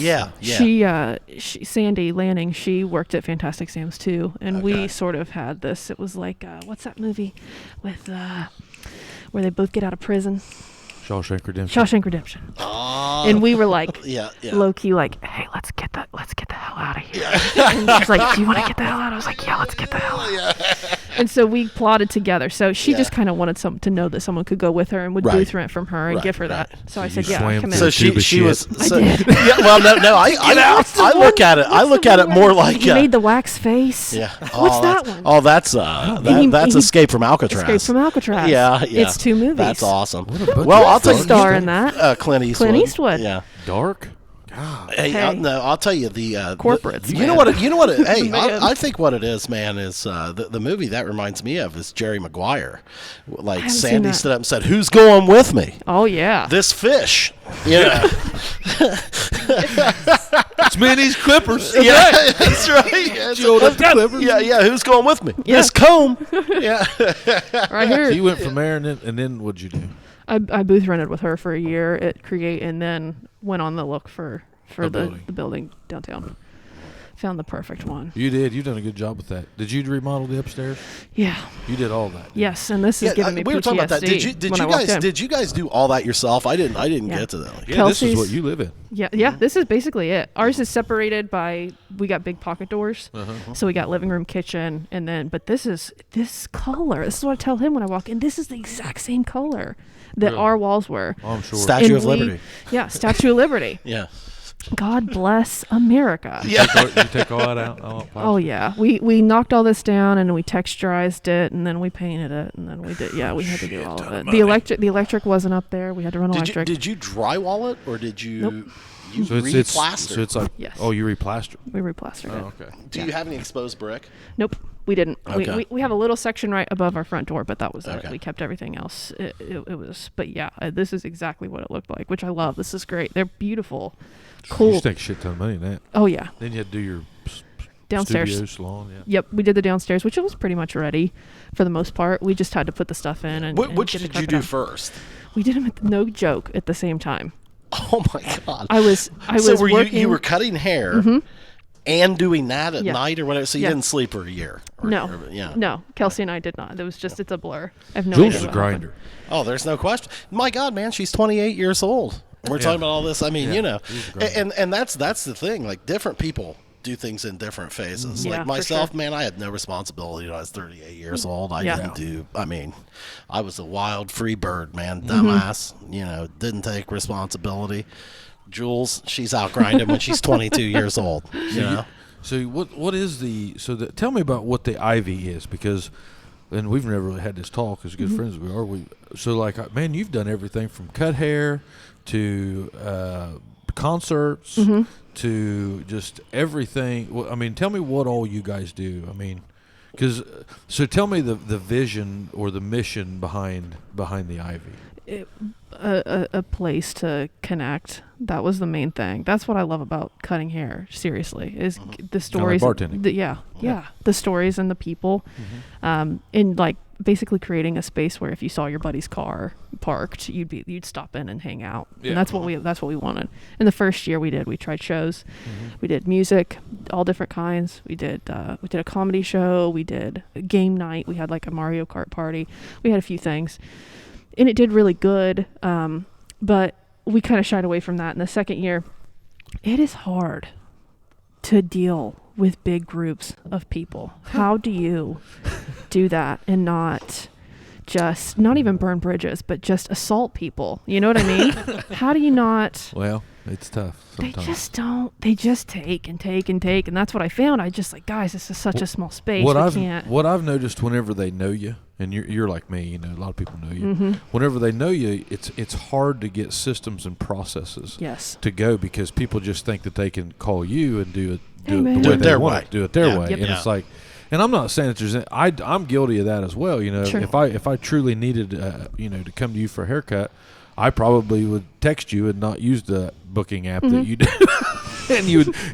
Yeah. She Sandy Lanning, she worked at Fantastic Sam's too, and we Okay. sort of had this. It was like what's that movie with where they both get out of prison? Shawshank Redemption. Shawshank Redemption. And we were like Yeah. low key like, hey, let's get the hell out of here. And she's like, do you want to get the hell out? I was like, yeah, let's get the hell out. And so we plotted together. So she just kind of wanted to know that someone could go with her and would booth rent from her and give her that. So I said, you yeah, swam come through in. So Tube of she shit. was. I So, did. yeah. Well, no. I look at it. I look at it more like. He made the wax face. Yeah. What's that one? Oh, that's he- Escape from Alcatraz. Escape from Alcatraz. Yeah. It's 2 movies. That's awesome. bunch Well, of I'll tell you. Star in that. Clint Eastwood. Clint Eastwood. Yeah. Dark. Hey, Hey. I'll tell you the Corporates, You know man. what? You know what? Hey, Man. I think what it is, man, is the movie that reminds me of is Jerry Maguire. Like haven't seen Sandy that. stood up and said, "Who's going with me? Oh yeah. This fish." Yeah. It's me and these Clippers. Yeah, that's right. Yeah, You old Clippers. yeah. Who's going with me? Yeah. This comb. Yeah. Right So here. you went from there, and then what'd you do? I booth rented with her for a year at Create, and then went on the look for A the building. building downtown. Found the perfect one. You did. You've done a good job with that. Did you remodel the upstairs? Yeah. You did all that. Yes, and this is giving me PTSD. We were talking about that. Did you guys do all that yourself? I didn't Yeah. get to that. Yeah, Kelsey's, this is what you live in. Yeah, this is basically it. Ours is separated by, we got big pocket doors. So we got living room, kitchen, and then, but this color. This is what I tell him when I walk in. This is the exact same color that Really? our walls were. Oh, I'm sure. Statue And of Liberty. Yeah, Statue of Liberty. Yeah. God bless America. You take all that out? Oh yeah, we knocked all this down and we texturized it and then we painted it and then we did. Yeah, we had to do all of it. The electric wasn't up there. We had to run electric. Did you drywall it or did you? Nope. You So it's like, Yes. oh, you replastered. We replastered it. Oh, okay. Do you have any exposed brick? Nope, we didn't. Okay. We have a little section right above our front door, but that was Okay. it. We kept everything else. It was, but yeah, this is exactly what it looked like, which I love. This is great. They're beautiful, cool. You take a shit ton of money in that. Oh yeah, Then you had to do your downstairs. studio salon. Yeah. Yep, we did the downstairs, which was pretty much ready for the most part. We just had to put the stuff in and. Which get the did you carpet do out. first? We did them no joke at the same time. Oh my God! I was so were working. you were cutting hair and doing that at Yeah. night or whatever? So you Yeah. didn't sleep for a year? Yeah. No, Kelsey and I did not. It was just, it's a blur. I have no Julz idea is a what happened. grinder. Oh, there's no question. My God, man, she's 28 years old. We're talking about all this. I mean, Yeah. you know, She's a grinder. and that's the thing. Like different people do things in different phases. Yeah, Like for myself, sure. man, I had no responsibility when I was 38 years old. I Yeah. didn't do. I mean, I was a wild free bird, man, Mm-hmm. dumbass. You know, didn't take responsibility. Julz, she's out grinding when she's 22 years old. You know. So what is tell me about what the Ivy is, because and we've never really had this talk as good friends we are. So like, man, you've done everything from cut hair to concerts to just everything. Well, I mean, tell me what all you guys do. I mean, so tell me the vision or the mission behind the Ivy. A place to connect. That was the main thing. That's what I love about cutting hair. Seriously, is the stories. bartending. Yeah, the stories and the people, and like basically creating a space where if you saw your buddy's car parked, you'd stop in and hang out. Yeah. And that's what we wanted. In the first year, we tried shows, we did music, all different kinds. We did a comedy show. We did a game night. We had like a Mario Kart party. We had a few things. And it did really good, but we kind of shied away from that. In the second year, it is hard to deal with big groups of people. How do you do that and not even burn bridges, but just assault people? You know what I mean? How do you not? Well, it's tough sometimes. They just take and take and take. And that's what I found. I just like, guys, this is such a small space. What We I've noticed whenever they know you, and you're like me, you know, a lot of people know you. Whenever they know you, it's hard to get systems and processes Yes. to go, because people just think that they can call you and do it Amen. the way Do it they their want way. it, do it their Yeah. way, Yep. and Yeah. it's like. And I'm not saying that there's. I'm guilty of that as well. You know, Sure. if I truly needed, to come to you for a haircut, I probably would text you and not use the booking app that you do.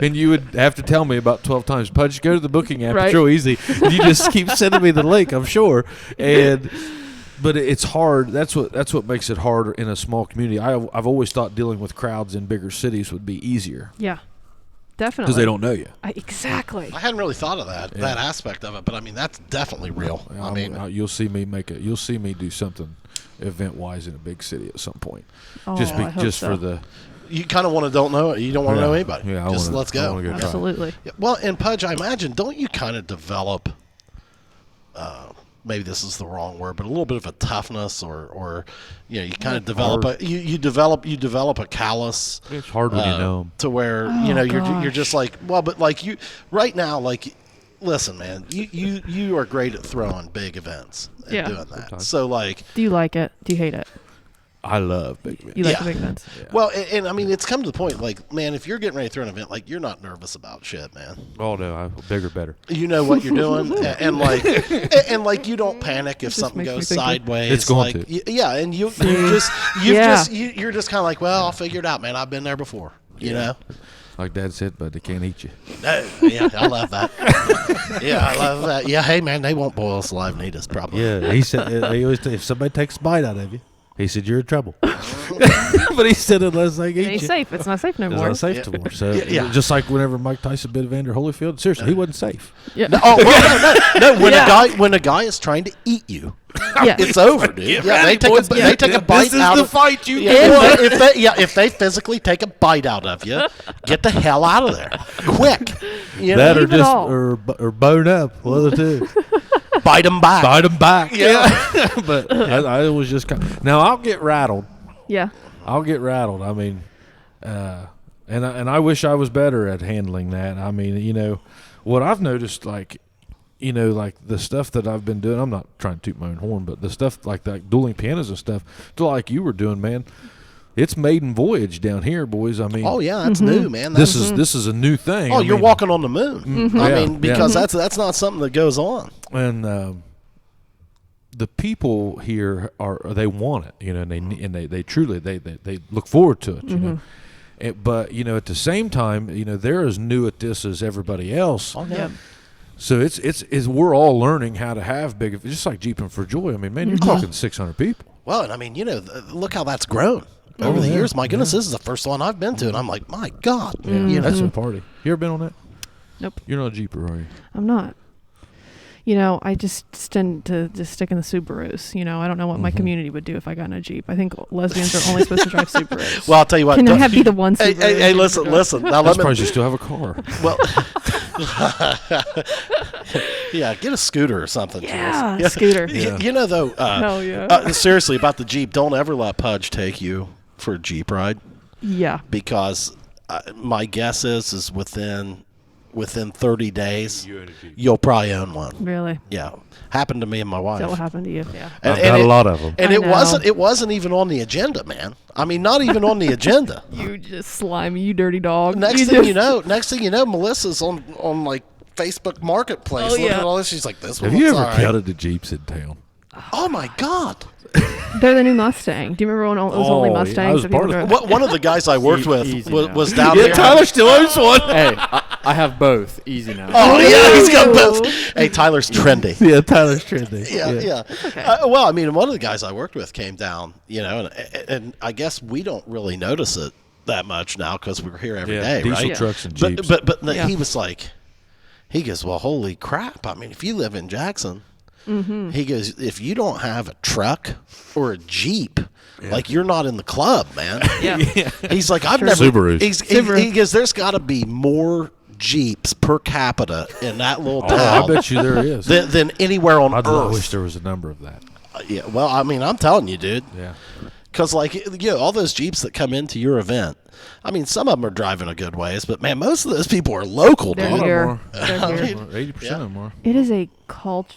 and you would have to tell me about 12 times. Pudge, go to the booking app. Right. It's real easy. You just keep sending me the link, I'm sure. But it's hard. That's what makes it hard in a small community. I've always thought dealing with crowds in bigger cities would be easier Yeah. Definitely. because they don't know you. Exactly. I hadn't really thought of that aspect of it, but I mean that's definitely real. I mean, You'll see me do something event wise in a big city at some point. Oh, just I hope so. for the you kind of want to don't know it. You don't want to know anybody. Yeah, just let's go. try. Absolutely. Yeah, well, and Pudge, I imagine, don't you kind of develop? Maybe this is the wrong word, but a little bit of a toughness, or you kind of develop you develop a callous. It's hard when you know 'em. To where you're just like, well, but like you right now, like, listen, man, you are great at throwing big events and Yeah. doing that. So like, Do you like it? Do you hate it? I love big events. You like Yeah. the big events? well, and I mean, it's come to the point, like, man, if you're getting ready to throw an event, like, you're not nervous about shit, man. Oh no, bigger better. You know what you're doing, and like you don't panic if Just something makes me goes think of- sideways. It's going like, to. yeah, and you're just kind of like, well, I'll figure it out, man. I've been there before, you know. Like Dad said, but they can't eat you. Yeah, I love that. Yeah, I love that. Yeah, hey man, they won't boil us alive and eat us probably. Yeah, he said he always if somebody takes a bite out of you, He said, "You're in trouble." But he said, "Unless I It get ain't you." safe. It's not safe no It's more. not safe anymore. So Yeah. just like whenever Mike Tyson bit Evander Holyfield, seriously, he wasn't safe. Yeah. Oh well, no. When a guy is trying to eat you, Yeah. it's over, dude. Yeah, they take a bite This is out the of fight you Yeah, get. if they physically take a bite out of you, get the hell out of there, quick. You That know, or Leave it just all. or bone up, one of the two. bite them back. Bite them back. Yeah. But I was just now I'll get rattled. Yeah. I'll get rattled. I mean, and I wish I was better at handling that. I mean, you know, what I've noticed, like, you know, like the stuff that I've been doing. I'm not trying to toot my own horn, but the stuff like that, dueling pianos and stuff, like you were doing, man. It's maiden voyage down here, boys. I mean, Oh yeah, that's Mm-hmm. new, man. this is a new thing. Oh, I you're mean, walking on the moon. I Yeah, mean, because yeah. that's not something that goes on. and the people here they want it, you know, and they truly they look forward to it, you know. But you know, at the same time, you know, they're as new at this as everybody else. Oh Yeah. So it's we're all learning how to have big, just like Jeeping for Joy. I mean, man, you're talking 600 people. Well, and I mean, you know, look how that's grown over the yeah, years. My goodness, this is the first one I've been to, and I'm like, my God, Yeah, you know. that's a party. You ever been on that? Nope. You're not a Jeeper, are you? I'm not. You know, I just tend to just stick in the Subarus. You know, I don't know what my community would do if I got in a Jeep. I think lesbians are only supposed to drive Subarus. Well, I'll tell you what. Can I don't- be the one Subaru? Hey, listen. Now I'm let me. surprised you still have a car. Well, yeah, get a scooter or something. Yeah, Jules. scooter. You know, though. Hell yeah. Seriously, about the Jeep, don't ever let Pudge take you for a Jeep ride, Yeah. because my guess is within 30 days you'll probably own one. Really? Yeah, happened to me and my wife. Is that what happened to you? Yeah. And, I've got a lot of them. And I it know. wasn't even on the agenda, man. I mean, not even on the agenda. You just slimy, you dirty dog. Next thing you know, Melissa's on like Facebook Marketplace. Oh, looking yeah. at all this. She's like, "This one Have you looks ever all right." counted the Jeeps in town? Oh my God! They're the new Mustang. Do you remember when it was only Oh, yeah, I Mustangs? was that people part of drove? One of the guys I worked with Easy was, now. was down there. still owns one. Hey, I have both. Easy now. Oh yeah, he's got Ooh. both. Hey, Tyler's trendy. Yeah, Tyler's trendy. Yeah. Okay. Well, I mean, one of the guys I worked with came down, you know, and I guess we don't really notice it that much now because we're here every day, diesel right? trucks and Jeeps. But Yeah. he was like, he goes, well, holy crap! I mean, if you live in Jackson, he goes, if you don't have a truck or a Jeep, like you're not in the club, man. Yeah. He's like, I've never. Subarus. He goes, there's got to be more Jeeps per capita in that little Oh, town I bet you there is. than anywhere on I earth. wish there was a number of that. Yeah, well, I mean, I'm telling you, dude. Yeah. Because, like, you know, all those Jeeps that come into your event, I mean, some of them are driving a good ways, but, man, most of those people are local, They're dude. here. They're here. 80% of them are. It is a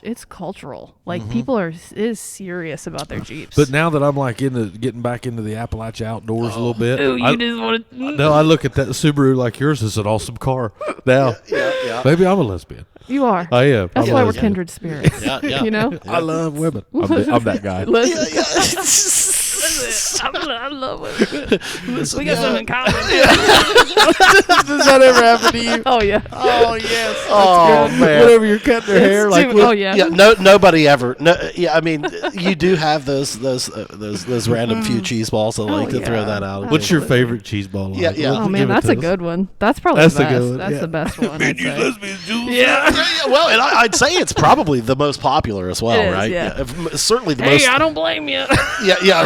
it's cultural. Like people is serious about their Jeeps. But now that I'm like getting back into the Appalachia outdoors a little bit, Ooh, you I, just want to. no, I look at that Subaru like yours is an awesome car. Now, Yeah. maybe I'm a lesbian. You are. I am. That's I'm why a we're lesbian. kindred spirits. Yeah. You know. I love women. I'm that guy. Listen, I love it. We got something in common. Does that ever happen to you? Oh yeah. Oh yes. Oh, man. Whenever you're cutting their hair, like oh yeah. Yeah, nobody ever. No, yeah, I mean, you do have those random few cheese balls that like to throw yeah. that out. what's your favorite cheese ball? Like? Yeah. Oh man, Give it that's to a us. good one. That's probably That's the a good best. one, That's yeah. the best one. I'd say. lesbians, Julz. Yeah. Yeah, well, and I'd say it's probably the most popular as well, It is, right? yeah. Certainly the Hey, most. I don't blame you.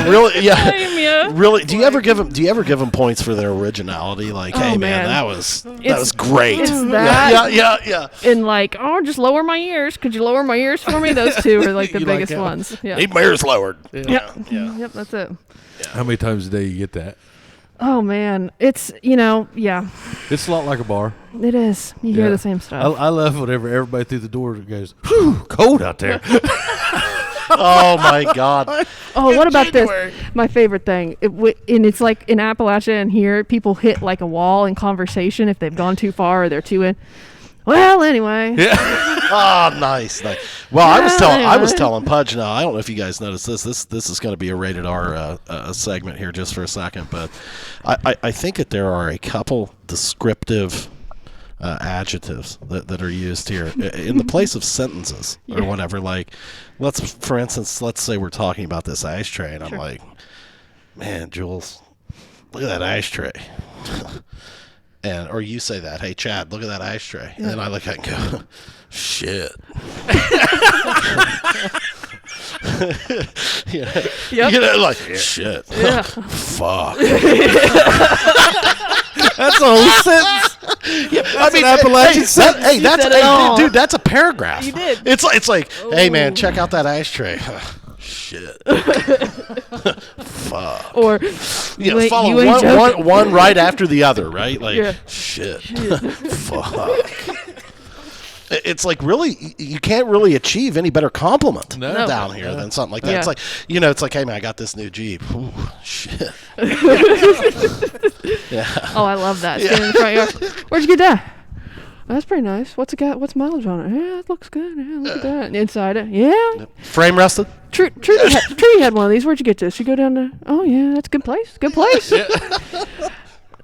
Really, yeah. blame you. Really, do you ever give them points for their originality? Like, Oh, hey, man. that was It's- great. it's that. Yeah. And like, oh, just lower my ears. Could you lower my ears for me? Those two are like the You like biggest that one? ones. Yeah. Need my ears lowered. Yep. Yep. That's it. How many times a day you get that? Oh man, it's yeah, It's a lot like a bar. it is. You hear Yeah. the same stuff. I love whenever everybody through the door goes, "Whew, cold out there." Oh my God. Oh, what about this? My favorite thing, and it's like in Appalachia and here, people hit like a wall in conversation if they've gone too far or they're too in. Well, anyway. Oh, nice. Well, I was anyway. telling Pudge. Now, I don't know if you guys noticed this. This is going to be a rated R segment here just for a second, but I think that there are a couple descriptive adjectives that are used here in the place of sentences or whatever. Like, for instance, let's say we're talking about this ashtray, and I'm like, man, Julz, look at that ashtray. Or you say that, hey, Chad, look at that ashtray. And then I look at it and go, shit. Like, shit. Yeah. Fuck. That's a whole sentence. I mean, Appalachian dude, that's a paragraph. You did. It's like, hey, man, check out that ashtray. Shit. Fuck. Or follow one right after the other, right? Like, shit. Shit. Fuck. It's like, really, you can't really achieve any better compliment down here than something like that. Yeah. It's like, it's like, hey, man, I got this new Jeep. Ooh, shit. Oh, I love that. Standing in the front yard. Where'd you get that? That's pretty nice. What's mileage on it? Yeah, it looks good. Yeah, look at that. And inside it. Yeah. Frame rusted? Trudy had one of these. Where'd you get this? You go down to, oh, yeah, that's a good place. Good place.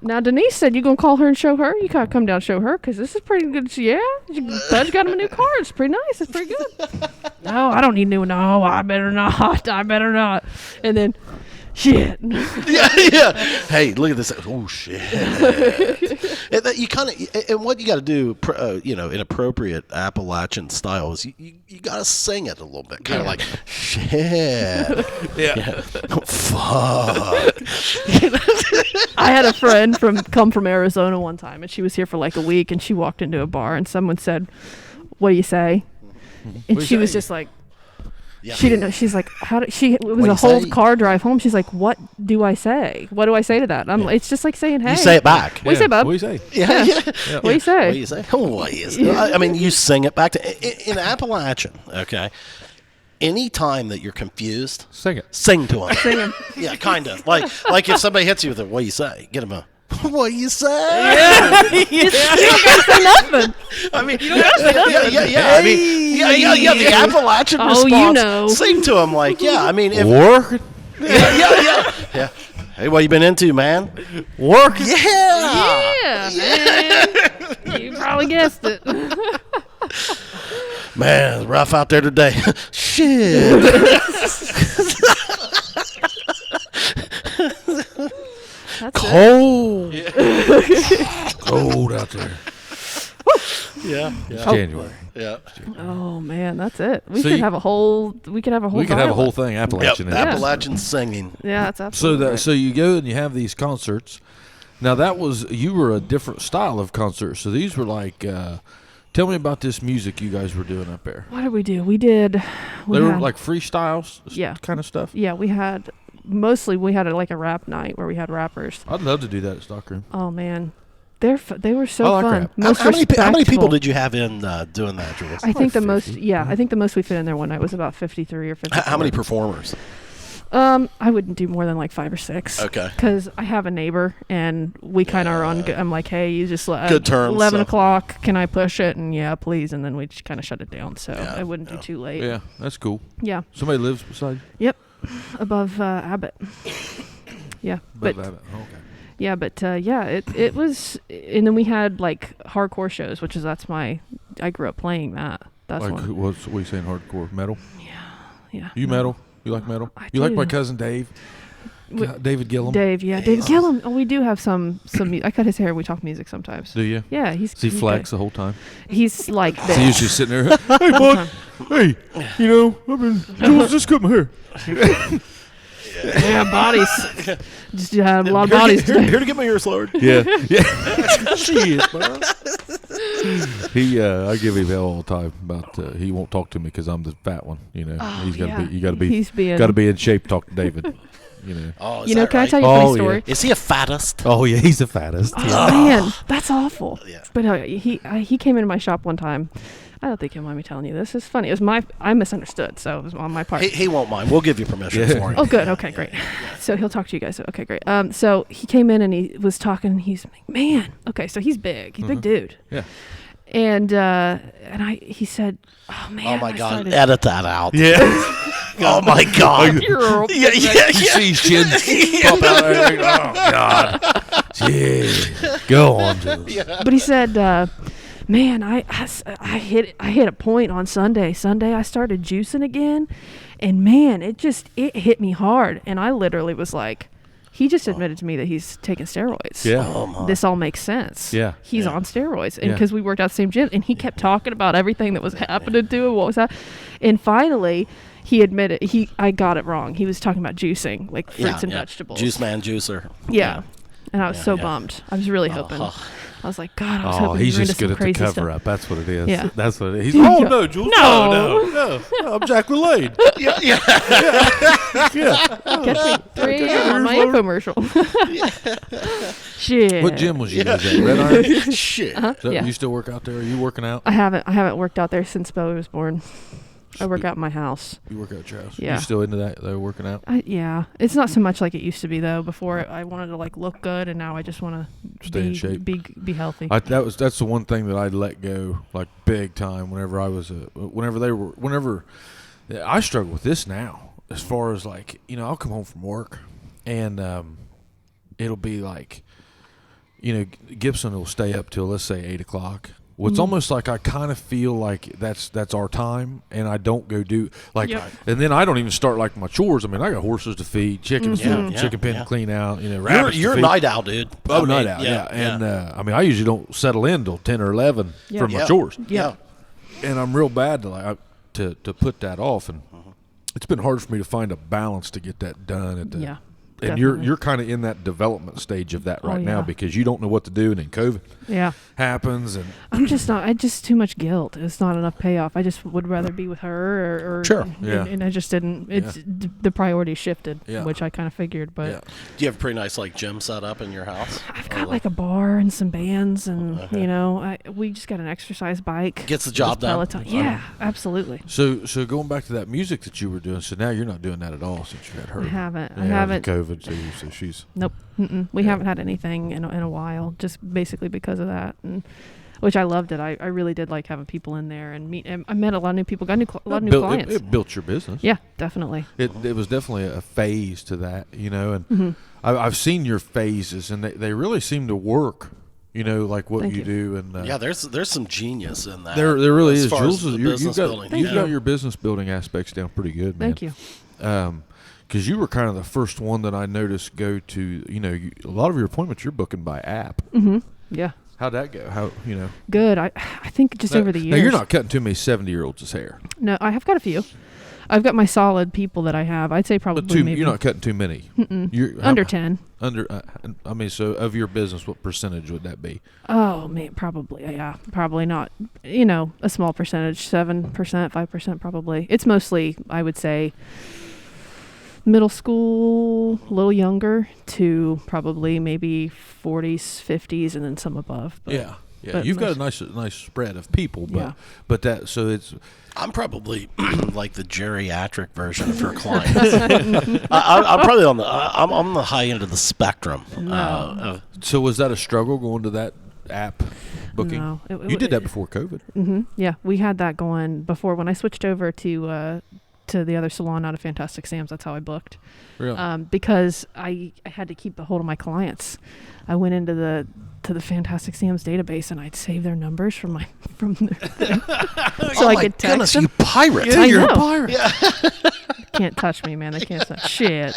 Now, Denise said you're going to call her and show her. You got to come down and show her because this is pretty good. Yeah. Budge got him a new car. It's pretty nice. It's pretty good. No, I don't need new. No, I better not. And then, shit. Yeah. Hey, look at this. Oh, shit. And what you got to do, in appropriate Appalachian style is you got to sing it a little bit. Kind of like, shit. Yeah. Fuck. I had a friend come from Arizona one time, and she was here for like a week, and she walked into a bar, and someone said, "What do you say?" And she was just like, she didn't know. She's like, it was a whole car drive home. She's like, what do I say? What do I say to that? It's just like saying, hey. You say it back. What do you say, bub? What do you say? Yeah. What do you say? What do you say? What do you say? I mean, you sing it back in Appalachian, okay? Any time that you're confused, sing it. Sing to them. Sing 'em. Yeah, kind of. Like if somebody hits you with a, what do you say? Get them a, what do you say? Yeah. You don't gotta say nothing. I mean, you don't gotta say nothing. Yeah. I mean, yeah. The Appalachian response. Sing to them like, I mean, if work. Yeah. Hey, what you been into, man? Work. Yeah. Man. You probably guessed it. Man, it's rough out there today. Shit. That's cold. Cold out there. Yeah. It's January. Yeah. Oh man, that's it. We could have a whole thing Appalachian. Yep, Appalachian singing. Yeah, that's absolutely. So you go and you have these concerts. Now you were a different style of concert. So these were like. Tell me about this music you guys were doing up there. What did we do? They were like freestyles, kind of stuff. Yeah, we had like a rap night where we had rappers. I'd love to do that at Stockroom. Oh man, they were so fun. How many people did you have in doing that, Julz? I think the most. Yeah, I think the most we fit in there one night was about 53 or 54. How many performers? I wouldn't do more than like 5 or 6. Okay. Because I have a neighbor, and we kind of are on. I'm like, hey, you just good terms. 11 o'clock. Can I push it? And yeah, please. And then we just kind of shut it down, so I wouldn't do too late. Yeah, that's cool. Yeah. Somebody lives beside you? Yep, above Abbott. Yeah, above Abbott. Oh, okay. Yeah, but it was, and then we had like hardcore shows, I grew up playing that. That's like one. what are you saying? Hardcore metal? Yeah. You metal? You like metal? You like my cousin Dave? David Gillum? David Gillum. Oh, we do have some I cut his hair. We talk music sometimes. Do you? Yeah, Does he flex the whole time? He's like this. He's usually sitting there, hey, bud, hey, Julz, just cut my hair. Yeah, bodies. Just had a lot of bodies today. Here to get my ears lowered. Yeah. Shit, man. I give him hell all the time about he won't talk to me because I'm the fat one. He's got to be in shape to talk to David. Oh, can I tell you a funny story? Is he a fattest? Oh yeah, he's the fattest. Oh man, that's awful. Yeah. But he came into my shop one time. I don't think he'll mind me telling you this. It's funny. I misunderstood, so it was on my part. He won't mind. We'll give you permission for him. Oh, good. Okay, great. So he'll talk to you guys. Okay, great. So he came in and he was talking. He's like, man. Okay, so he's big. He's a big dude. Yeah. And he said, oh man. Oh my God! Edit that out. Yeah. Oh my God. Yeah. You see his chin pop out there. Oh God. Yeah. Go on, Julz. But he said, man, I hit a point on Sunday. Sunday I started juicing again, and man, it hit me hard, and I literally was like, he just admitted to me that he's taking steroids. Yeah. This all makes sense. Yeah. He's on steroids, and Yeah. because we worked out the same gym, and he kept talking about everything that was happening to him, what was that, and finally he admitted I got it wrong. He was talking about juicing, like fruits and vegetables. Juice man, juicer. Yeah. And I was so yeah. bummed. I was really hoping. I was like, God, I was Oh, hoping he's you were just into good some at the crazy cover stuff. up. That's what it is. Yeah. That's what it is. He's, oh, no, Jules. No. No, I'm Jack LaLanne. Yeah. Catch me 3 a.m. on my infomercial. Shit. What gym was you at? Red Iron? Shit. So Yeah. You still work out there? Are you working out? I haven't worked out there since Bo was born. I work out in my house. You work out at your house? Yeah. You still into that, though, working out? Yeah. It's not so much like it used to be, though. Before, I wanted to, like, look good, and now I just want to Stay in shape. Be healthy. That's the one thing that I'd let go, like, big time whenever I was I struggle with this now, as far as, like, you know, I'll come home from work, and it'll be like, you know, Gibson will stay up till, let's say, 8 o'clock. Well, it's almost like I kind of feel like that's our time, and I don't go do like, Yep. and then I don't even start like my chores. I mean, I got horses to feed, chickens Mm-hmm. to chicken pen to clean out, you know, You're, rabbits. you're to a feed. night owl, dude. Oh, I mean, night out, yeah. And I mean, I usually don't settle in till 10 or 11 Yeah. from my Yeah. chores, Yeah. and I'm real bad to to put that off, and it's been hard for me to find a balance to get that done at the. Yeah. And Definitely. you're kind of in that development stage of that right now yeah. because you don't know what to do, and then COVID Yeah. happens, and I'm just not. I just too much guilt. It's not enough payoff. I just would rather be with her, or Sure. And, Yeah. and I just didn't. It's the priority shifted, Yeah. which I kind of figured. But yeah. Do you have a pretty nice like gym set up in your house? I've got like a bar and some bands, and you know, we just got an exercise bike. Gets the job with done. Peloton. Yeah, absolutely. So going back to that music that you were doing, so now you're not doing that at all since you had her. I haven't. Yeah, I haven't. COVID, so she's. Nope. We haven't had anything in a while, just basically because of that, and which I loved it. I really did like having people in there and meet. And I met a lot of new people. Got a lot of new clients. It built your business. Yeah, definitely. It was definitely a phase to that, you know, and I've seen your phases, and they really seem to work. You know, like what Thank you you. do, and Yeah, there's some genius in that. there really as is. far as Jules, the you've business building. got your business building aspects down pretty good, man. Thank you. Because you were kind of the first one that I noticed go to, you know, a lot of your appointments you're booking by app. Yeah. How'd that go? How, you know? Good. I think just over the years. Now, you're not cutting too many 70-year-olds' hair. No, I have got a few. I've got my solid people that I have. I'd say probably maybe You're not cutting too many. You're, under 10. I mean, so of your business, what percentage would that be? Oh man, probably yeah, probably not. You know, a small percentage, 7%, 5% probably. It's mostly, I would say, middle school, a little younger, to probably maybe 40s, 50s, and then some above. But Yeah. but You've got a nice spread of people, but Yeah. but that so it's. I'm probably like the geriatric version of her clients. I'm probably I'm on the high end of the spectrum. So was that a struggle going to that app booking? No, You did that before COVID. Yeah, we had that going before when I switched over to the other salon out of Fantastic Sam's. That's how I booked. Really? Because I had to keep a hold of my clients. I went into the Fantastic Sam's database and I'd save their numbers from their thing. So I could text Goodness, them. you pirate! I you're know. a pirate. Can't touch me, man. They can't touch shit.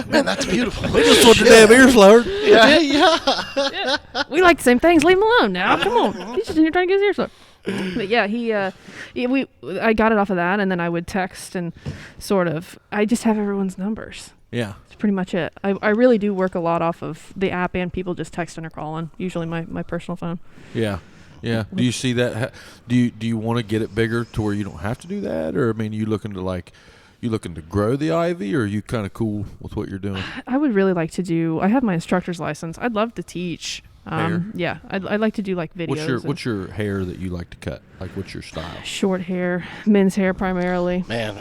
Man, that's beautiful. Just want the damn ears lowered. Yeah. We like the same things. Leave him alone now. Come on. He's just in here trying to get his ears lowered. But yeah, I got it off of that, and then I would text and I just have everyone's numbers. Yeah. That's pretty much it. I really do work a lot off of the app and people just texting or calling, usually my personal phone. Yeah. Yeah. Do you see that? Do you want to get it bigger to where you don't have to do that, or I mean, you looking to grow the Ivy, or are you kind of cool with what you're doing? I would really like to I have my instructor's license. I'd love to teach. Hair? Yeah, I'd like to do like videos. What's your hair that you like to cut? Like, what's your style? short hair, men's hair primarily. Man,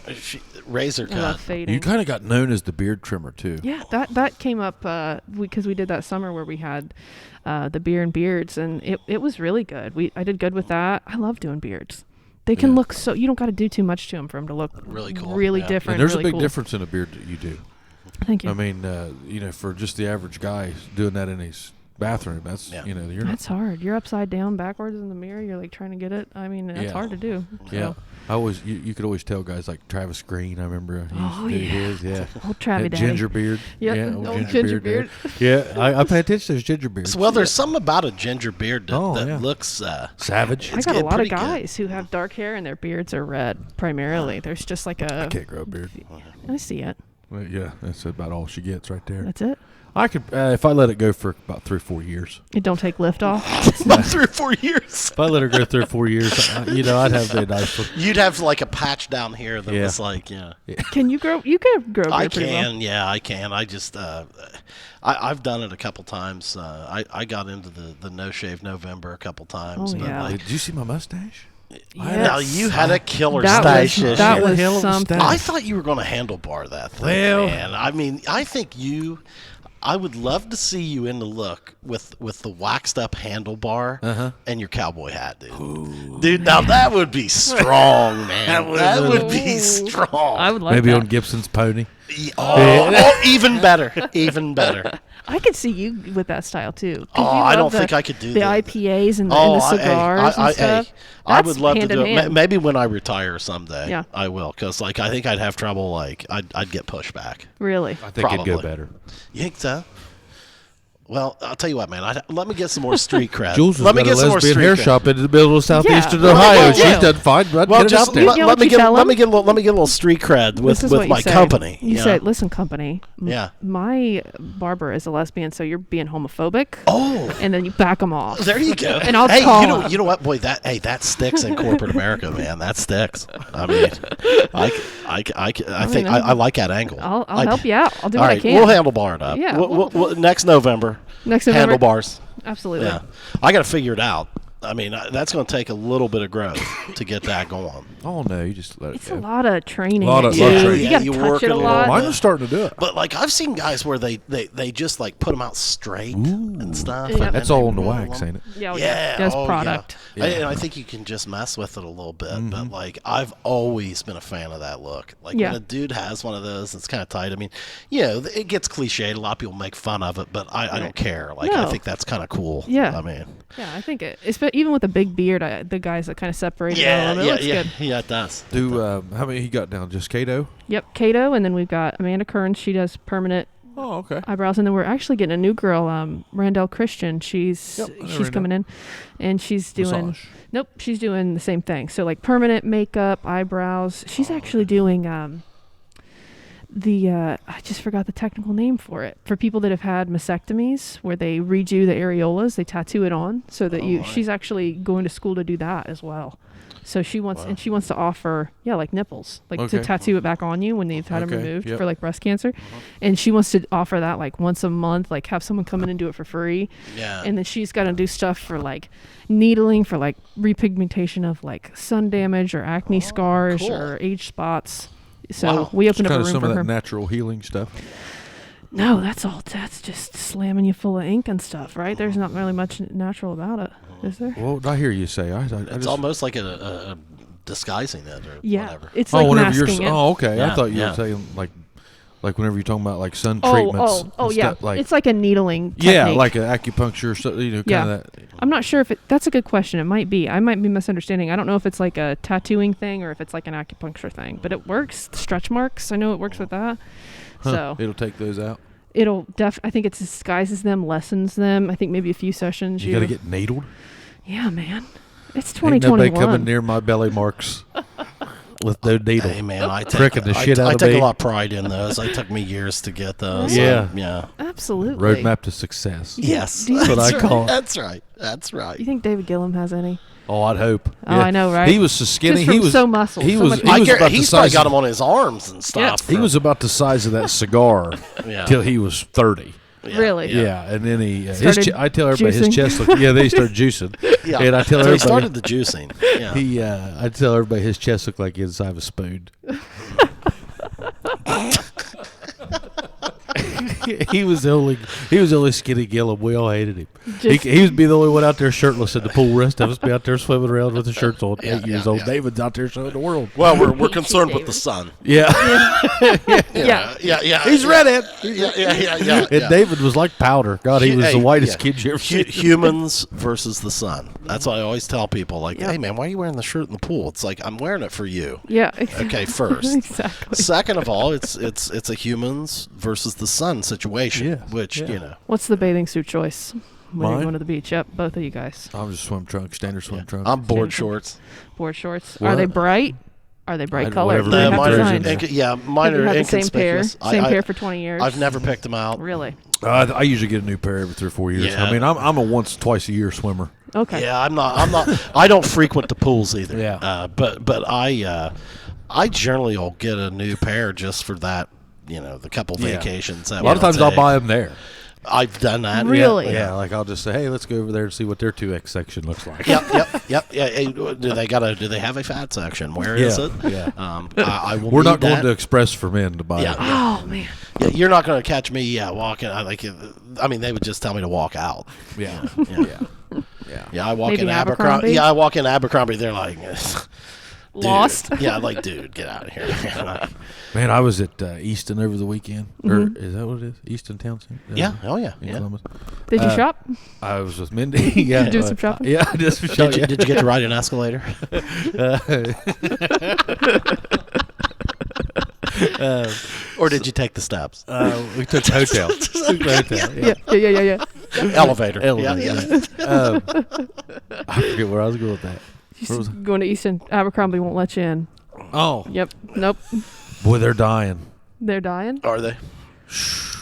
razor I love cut. fading. You kind of got known as the beard trimmer too. Yeah, that came up because we did that summer where we had the beer and beards, and it was really good. I did good with that. I love doing beards. They can look so, you don't got to do too much to them for them to look Really cool. really Yeah. different. And there's really a big cool. difference in a beard that you do. Thank you. I mean, for just the average guy doing that in his bathroom. That's Yeah. you're not. That's hard. You're upside down, backwards in the mirror. You're like trying to get it. I mean, that's Yeah. hard to do. Yeah. So. I always you could always tell guys like Travis Green. I remember he used Oh, to do yeah. his. Yeah. Old Travie That Daddy. ginger beard. Yep, Yeah. old ginger beard. Yeah. I pay attention to his ginger beard. Well, there's something about a ginger beard that, Oh, yeah. looks. Savage. I It's got a getting lot of pretty good. guys who have dark hair and their beards are red primarily. There's just like I a. can't grow a beard. I see it. Well, yeah, that's about all she gets right there. That's it. I could if I let it go for about 3 or 4 years. It don't take lift off. About 3 or 4 years. If I let her go 3 or 4 years, I'd have a nice one. You'd have like a patch down here that Yeah. was like, yeah. Can you grow? You can grow a beard I pretty can, well. yeah, I can. I just, I've done it a couple times. I got into the No Shave November a couple times. Oh, but yeah. like, Did you see my mustache? now you had a killer That stash. was, issue. that was Hell of a something. stash. I thought you were going to handlebar that thing, Well- man. I mean, I think I would love to see you in the look with the waxed up handlebar and your cowboy hat, dude. Dude, now that would be strong, man. That would be strong. I would like Maybe that. on Gibson's pony. Oh, even better. Even better. I could see you with that style too. 'Cause Oh, you I love don't the- think I could do the that. IPAs and the cigars and stuff. I That's would love to hand do in it. hand. Maybe when I retire someday, Yeah. I will. Because like I think I'd have trouble. Like I'd get pushback. Really? I think it'd go Probably. better. You think so? Well, I'll tell you what, man. let me get some more street cred. Jules has let me got get a some more lesbian street hair cred. shop in the middle of southeastern well, Ohio. well, She's yeah. done fine. But Well, get it just out there. You know let what me you get tell let him? me get a little street cred with This is what you my say. company. You know? say, listen, company. Yeah. My barber is a lesbian, so you're being homophobic. Oh, And then you back them off. there you go. And I'll hey, call you know, him. you know what, boy? That sticks in corporate America, man. That sticks. I mean, I think I like that angle. I'll help you out. I'll do All what I right, can. we'll handlebar it up. Yeah, Next November. Next November. Handlebars. Absolutely. Yeah, I got to figure it out. I mean, that's going to take a little bit of growth to get that going. Oh no, you just let it It's go. a lot of training. Lot of too. training. You Yeah, got to you touch work it it a a lot. little Mine was starting to do it. But like I've seen guys where they just like put them out straight and stuff. Yeah. and That's then all they on the roll wax, them. ain't it? Yeah, Yeah, That's oh, product. Yeah. And I think you can just mess with it a little bit, but like I've always been a fan of that look. Like Yeah. when a dude has one of those, it's kind of tight. I mean, you know, it gets cliched. A lot of people make fun of it, but I don't care. Like I No. think that's kind of cool. Yeah. I mean, Yeah, I think even with a big beard, the guys that kind of separate it a little bit, it looks good. yeah, it does. Do how many he got down? Just Kato? Yep, Kato, and then we've got Amanda Kearns. She does permanent Oh, okay. eyebrows, and then we're actually getting a new girl, Randall Christian. She's Yep, I know she's Randall. coming in, and she's doing Massage. nope, she's doing the same thing. So like permanent makeup, eyebrows. She's actually doing I just forgot the technical name for it. For people that have had mastectomies, where they redo the areolas, they tattoo it on, so that she's actually going to school to do that as well. So she wants to offer like nipples, like to Okay. tattoo it back on you when they've had them Okay, removed yep. for like breast cancer, and she wants to offer that like once a month, like have someone come in and do it for free. Yeah. And then she's got to do stuff for like needling for like repigmentation of like sun damage or acne scars cool. or age spots. So Wow. we opened up Kind a of room some for of her. that natural healing stuff. No, that's just slamming you full of ink and stuff, right? There's not really much natural about it, is there? Well, I hear you say. I It's just, almost like a disguising it or Yeah, whatever. it's like whenever you're. masking it. Oh, okay. Yeah, I thought you yeah. were saying like whenever you're talking about like sun treatments. Oh, and yeah. stuff, like It's like a needling yeah, technique. like an acupuncture. So, kind Yeah. of that. I'm not sure if that's a good question. It might be. I might be misunderstanding. I don't know if it's like a tattooing thing or if it's like an acupuncture thing, but it works. Stretch marks, I know it works with that. Huh, So it'll take those out. I think it disguises them, lessens them. I think maybe a few sessions. You got to get needled. Yeah, man. It's Ain't nobody 2021. coming near my belly marks with no needle. Hey man, I Pricking the shit out I of take me. a lot of pride in those. It took me years to get those. Yeah. yeah. Absolutely. Roadmap to success. Yes, Do you- That's what I right. call it. That's right. That's right. You think David Gillum has any? Oh, I'd hope. Oh, I know, right? He was so skinny. Just from he was so muscle, He so was. much He was about the he's probably size. got them on his arms and stuff. He was about the size of that cigar Yeah. till he was 30. Yeah, Really? Yeah, and then he Started I tell everybody his juicing. chest looked. Yeah, then he started juicing. Yeah. And I tell So he everybody started the juicing. Yeah. I tell everybody his chest looked like the inside of a spoon. he was the only skinny Gillum. We all hated him. He would be the only one out there shirtless in the pool. The rest of us be out there swimming around with the shirts on. 8 years old. David's out there showing the world. Well, we're concerned with the sun. Yeah. Yeah. He's redhead. Yeah. And David was like powder. God, he was the whitest kid you ever seen. Humans versus the sun. That's what I always tell people. Like, hey, man, why are you wearing the shirt in the pool? It's like, I'm wearing it for you. Yeah. Okay, first. Exactly. Second of all, it's a humans versus the sun situation, which, you know. What's the bathing suit choice when you're Mine? going to the beach? Yep, both of you guys. I'm just swim trunks, standard swim trunks. I'm board shorts. Board shorts. What? Are they bright? Are they bright colored? Whatever Do they have mine designs? mine Have you are had the same pair? inconspicuous. Same pair for 20 years? I've never picked them out. Really? I usually get a new pair every 3 or 4 years. Yeah. I mean, I'm a once, twice a year swimmer. Okay. Yeah, I'm not. I don't frequent the pools either. Yeah. But I generally will get a new pair just for that. You know, the couple vacations. A lot of times I'll buy them there. I've done that. Really? Yeah, like I'll just say, hey, let's go over there and see what their 2X section looks like. Yep. Yeah. Hey, do they have a fat section? Where is it? Yeah. I will. We're not need going that. to Express for Men to buy it. Oh, man. Yeah, you're not going to catch me. Walking. I mean, they would just tell me to walk out. Yeah. Yeah, I walk Maybe in Abercrombie. Abercrombie? Yeah, I walk in Abercrombie. They're like, dude. Lost? Yeah, like, dude, get out of here. Man, I was at Easton over the weekend. Or is that what it is? Easton Town Center? Yeah. Oh, yeah. In Yeah. Columbus. Did you shop? I was with Mindy. Yeah. Did you do some shopping? Yeah, I did some shopping. Did you get to ride an escalator? Or did you take the steps? We took the hotel. Yeah. Elevator. Elevator. Yeah. I forget where I was going with that. Where was I? Going to Easton, Abercrombie won't let you in. Oh. Yep. Nope. Boy, they're dying. They're dying? Are they?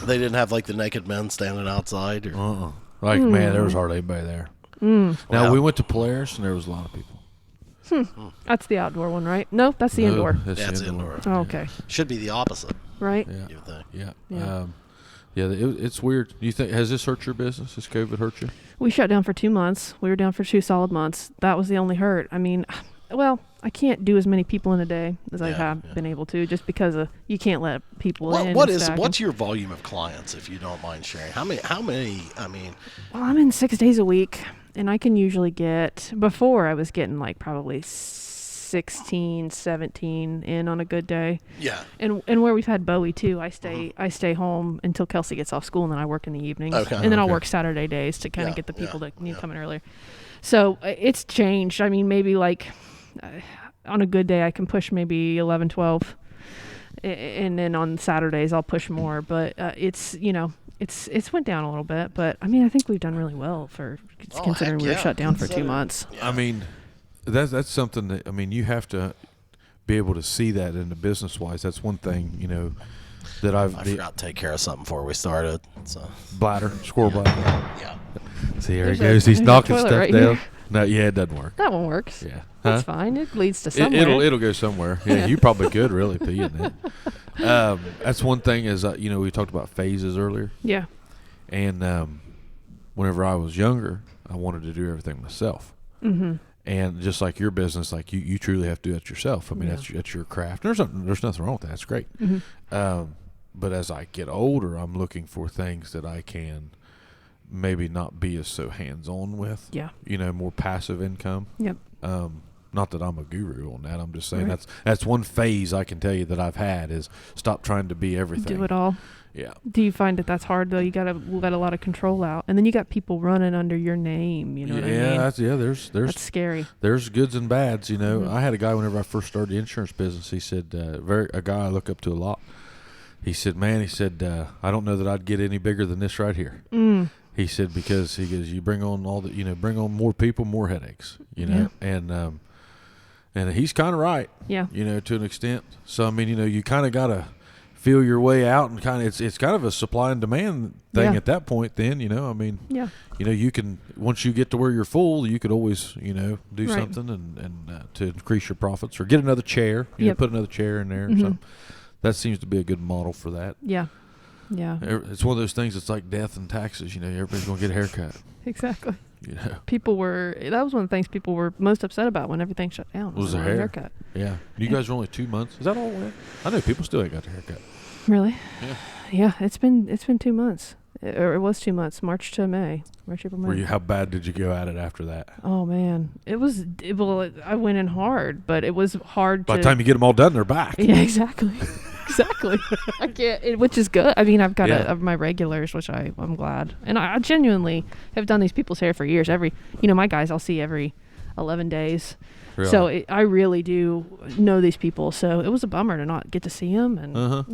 They didn't have like the naked men standing outside? Or? Like, man, there was hardly anybody there. Now, Wow. we went to Polaris, and there was a lot of people. That's the outdoor one, right? No, that's the indoor. That's indoor. Oh, okay. Should be the opposite, Right? Yeah. you would think. Yeah. Yeah. It's weird. You think, has this hurt your business? Has COVID hurt you? We shut down for 2 months. We were down for 2 solid months. That was the only hurt. I mean, well, I can't do as many people in a day as I have been able to, just because you can't let people in. What's your volume of clients, if you don't mind sharing? How many? I mean, Well, I'm in 6 days a week, and I can usually get, before I was getting like probably 16, 17 in on a good day. yeah. And where we've had Bowie too, I stay home until Kelsey gets off school, and then I work in the evenings. Okay. And then I'll work Saturday days to kind of get the people that need coming earlier. So it's changed. I mean, maybe like on a good day I can push maybe 11, 12. And then on Saturdays I'll push more, but it's went down a little bit, but I mean, I think we've done really well for considering we were shut down for 2 months. I mean, that's something that, I mean, you have to be able to see that in the business wise. That's one thing, that I forgot to take care of something before we started. So squirrel bladder. yeah. See, here There's he goes. He's there's a knocking toilet stuff right down. here. No, yeah, it doesn't work. That one works. Yeah. That's fine. It leads to somewhere. It'll go somewhere. Yeah, you probably could really pee in that. That's one thing is, we talked about phases earlier. Yeah. And whenever I was younger, I wanted to do everything myself. Mm-hmm. And just like your business, like you truly have to do it yourself. I mean, that's your craft. There's nothing wrong with that. That's great. Mm-hmm. But as I get older, I'm looking for things that I can maybe not be as so hands-on with. Yeah. More passive income. Yep. Not that I'm a guru on that. I'm just saying that's one phase I can tell you that I've had is stop trying to be everything. Do it all. Yeah. Do you find that that's hard though? You gotta let a lot of control out, and then you got people running under your name. You know what I mean? There's scary. There's goods and bads. Mm-hmm. I had a guy whenever I first started the insurance business. He said, a guy I look up to a lot. He said, man, I don't know that I'd get any bigger than this right here. Mm. He said, because he goes, you bring on bring on more people, more headaches, and he's kind of right, Yeah. to an extent. So, I mean, you kind of got to feel your way out, and it's kind of a supply and demand thing at that point then, I mean, you can, once you get to where you're full, you could always, do something and to increase your profits or get another chair, put another chair in there or something. That seems to be a good model for that. Yeah. Yeah. It's one of those things. It's like death and taxes. Everybody's going to get a haircut. Exactly. Yeah. That was one of the things people were most upset about when everything shut down. Was the the hair. haircut. Yeah. You guys are only 2 months. Is that all? I know people still ain't got their haircut. Really? Yeah. It's been 2 months. Or it was 2 months, March to May. March, April, May. How bad did you go at it after that? Oh man, I went in hard, but it was hard. By the time you get them all done, they're back. Yeah, exactly. Exactly. I can't, which is good. I mean, I've got my regulars, which I'm glad. And I genuinely have done these people's hair for years. My guys I'll see every 11 days. Really? So I really do know these people. So it was a bummer to not get to see them. And,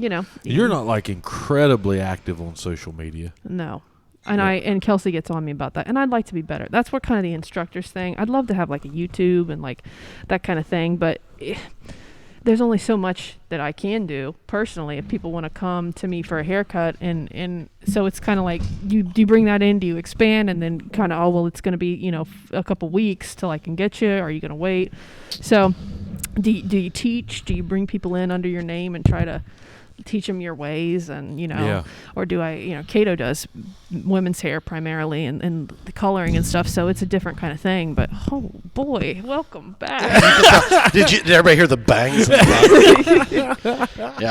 You're not like incredibly active on social media. No. And Kelsey gets on me about that. And I'd like to be better. That's what kind of the instructors thing. I'd love to have like a YouTube and like that kind of thing. But there's only so much that I can do personally if people want to come to me for a haircut. And so it's kind of like, do you bring that in? Do you expand? And then kind of, it's going to be, a couple weeks till I can get you. Or are you going to wait? So do you teach? Do you bring people in under your name and try to teach them your ways? And, or do I, Cato does women's hair primarily and the coloring and stuff. So it's a different kind of thing. But, oh, boy, welcome back. Did everybody hear the bangs? Yeah,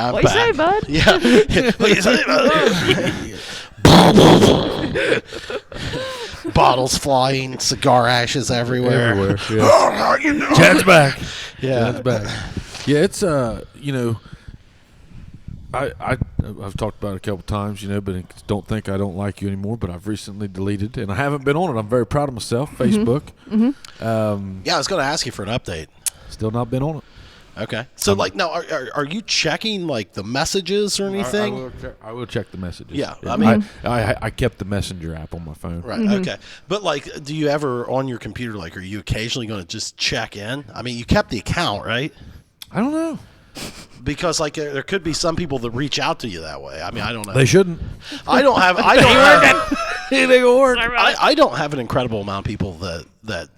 I'm What you say, back. bud? Yeah. What you say, bud? Bottles flying, cigar ashes everywhere. Yeah. Chad's back. Yeah. Chad's back. Yeah, it's I've talked about it a couple times, but don't think I don't like you anymore. But I've recently deleted, and I haven't been on it. I'm very proud of myself. Facebook. Mm-hmm. Yeah, I was going to ask you for an update. Still not been on it. Okay. So, now, are you checking like the messages or anything? I will check the messages. Yeah, I mean, I kept the Messenger app on my phone. Right. Mm-hmm. Okay. But do you ever on your computer, are you occasionally going to just check in? I mean, you kept the account, right? I don't know. Because there could be some people that reach out to you that way. I mean, I don't know. They shouldn't. I don't have an incredible amount of people that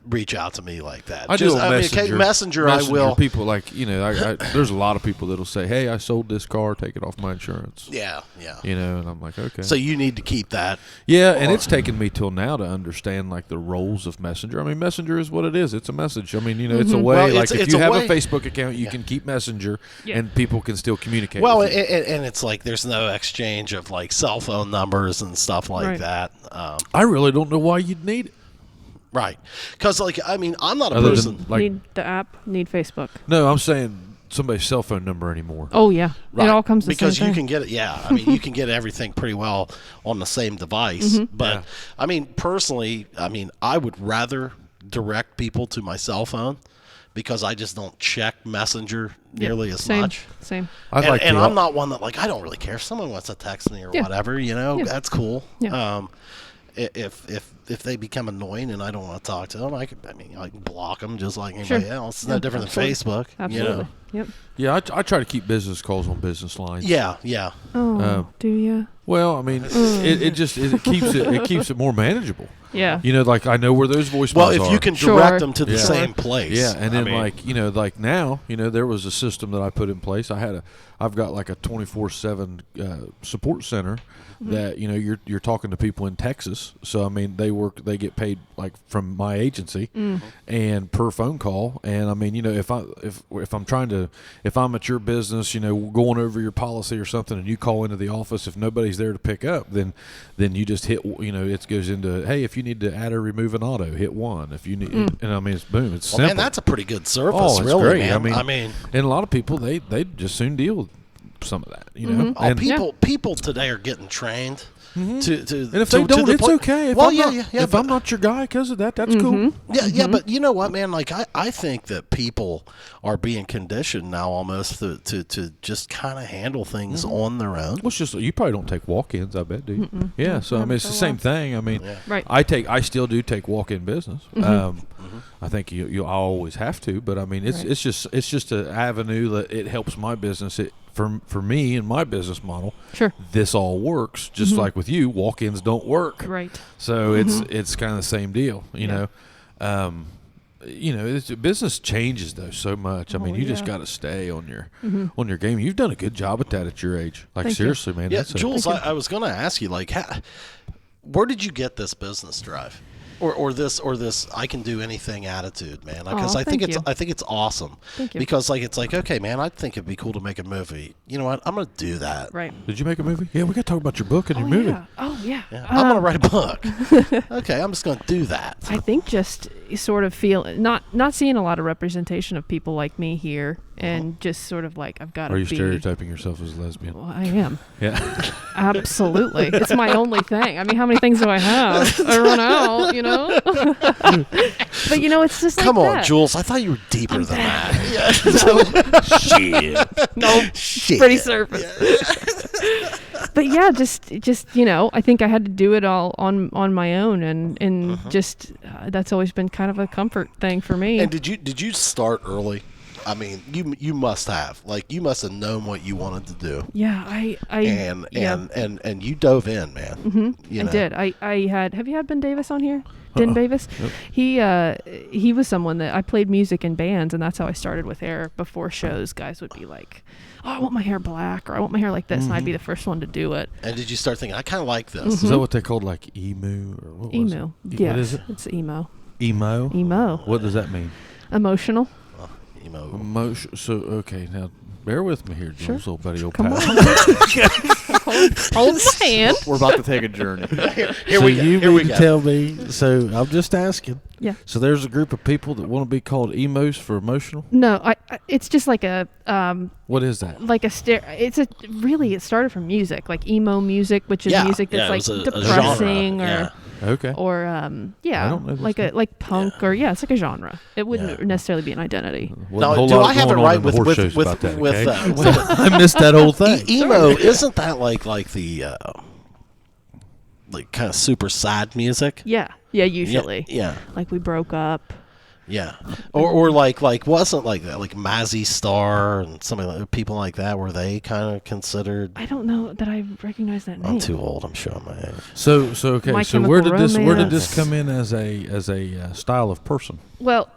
reach out to me like that. I do Messenger. Messenger, I will. People there's a lot of people that'll say, "Hey, I sold this car. Take it off my insurance." Yeah. And I'm like, okay. So you need to keep that. Yeah, and it's taken me till now to understand the roles of Messenger. I mean, Messenger is what it is. It's a message. I mean, it's a way. Well, if you have a Facebook account, you can keep Messenger, and people can still communicate. Well, with you. and it's there's no exchange of cell phone numbers and stuff like that. I really don't know why you'd need it. Right. Because, I'm not a Other person. than, need the app, need Facebook. No, I'm saying somebody's cell phone number anymore. Oh, yeah. Right. It all comes the because same you thing. can get it. Yeah. I mean, you can get everything pretty well on the same device. Mm-hmm. But, personally, I would rather direct people to my cell phone because I just don't check Messenger nearly as much. Same. And I'm not one that, I don't really care if someone wants to text me or whatever, that's cool. Yeah. If they become annoying and I don't want to talk to them, I can block them just like anybody else. It's no different than Facebook. Absolutely. Yep. Yeah, I try to keep business calls on business lines. Yeah. Oh, do you? Well, I mean, it keeps it more manageable. Yeah. I know where those voicemails are. Well, if you can direct them to the same place. Yeah, and then now, there was a system that I put in place. I've got a 24/7 support center that you're talking to people in Texas. So they get paid from my agency and per phone call. And if I'm at your business, going over your policy or something, and you call into the office, if nobody's there to pick up, then you just hit, it goes into, hey, if you need to add or remove an auto, hit 1. If you need, and it's boom, it's simple. Man, that's a pretty good service. Oh, it's really, great. Man. And a lot of people they just soon deal with some of that, And people today are getting trained to and if they don't, it's okay. If I'm not your guy because of that, that's cool. Yeah, but you know what, man? I think that people are being conditioned now almost to just kind of handle things on their own. Well, it's just you probably don't take walk-ins, I bet, do you? Yeah, so it's the same thing. Right. I still do take walk-in business. I think you always have to, but it's just an avenue that it helps my business. For me and my business model, sure, this all works. Just like with you, walk-ins don't work. Right. So it's kind of the same deal, you know. Business changes though so much. You just got to stay on your game. You've done a good job at that at your age. Thank seriously, you. man. Yeah, Julz, I was going to ask you, where did you get this business drive? or this I can do anything attitude, man. Because I think it's awesome. Thank you. Because it's like, okay, man, I think it'd be cool to make a movie. You know what? I'm gonna do that. Right. Did you make a movie? Yeah, we got to talk about your book and your movie. Yeah. Oh yeah. Yeah, I'm gonna write a book. Okay, I'm just gonna do that. I think just sort of feel not seeing a lot of representation of people like me here, and just sort of like I've got to Are be. you stereotyping yourself as a lesbian? Well, I am. Yeah. Absolutely. It's my only thing. I mean, how many things do I have? I run out, you know? But, you know, it's just Come like on, that. Jules. I thought you were deeper than that. Shit. No, Shit. pretty surface. But, yeah, just you know, I think I had to do it all on my own. And just that's always been kind of a comfort thing for me. And did you start early? I mean, you must have. Like, you must have known what you wanted to do. Yeah, And you dove in, man. Mm-hmm. I did. I had. Have you had Ben Davis on here? Ben Davis. Yep. He was someone that I played music in bands, and that's how I started with hair. Before shows, guys would be like, "Oh, I want my hair black," or "I want my hair like this," and I'd be the first one to do it. And did you start thinking, I kind of like this? Is that what they called like emu or what was Emu. it? Yeah. What is it? It's emo. Emo. Emo. What does that mean? Emotional. Emo. Emotion. So okay, now bear with me here, Jules, old buddy, old Come pal. on. Hold my hand. We're about to take a journey. Here we go. Tell me. So I'm just asking. Yeah. So there's a group of people that want to be called emos for emotional. No, I it's just like a What is that? like a it started from music, like emo music, which is music that's it was like a depressing genre. Okay. or I don't know this like punk or it's like a genre. It wouldn't necessarily be an identity. Wasn't a Now, whole do lot I have it going on right in the with horse with shows with, about that, with, okay? I missed that whole thing. emo? Isn't that like the like kind of super sad music? Yeah, usually. Yeah. Like we broke up. Yeah, or like wasn't like that, like Mazzy Star and some of the people like that, were they kind of considered? I don't know that I recognize that name. I'm too old. I'm showing my age. So okay. My So where did Chemical this come in as a style of person? Well,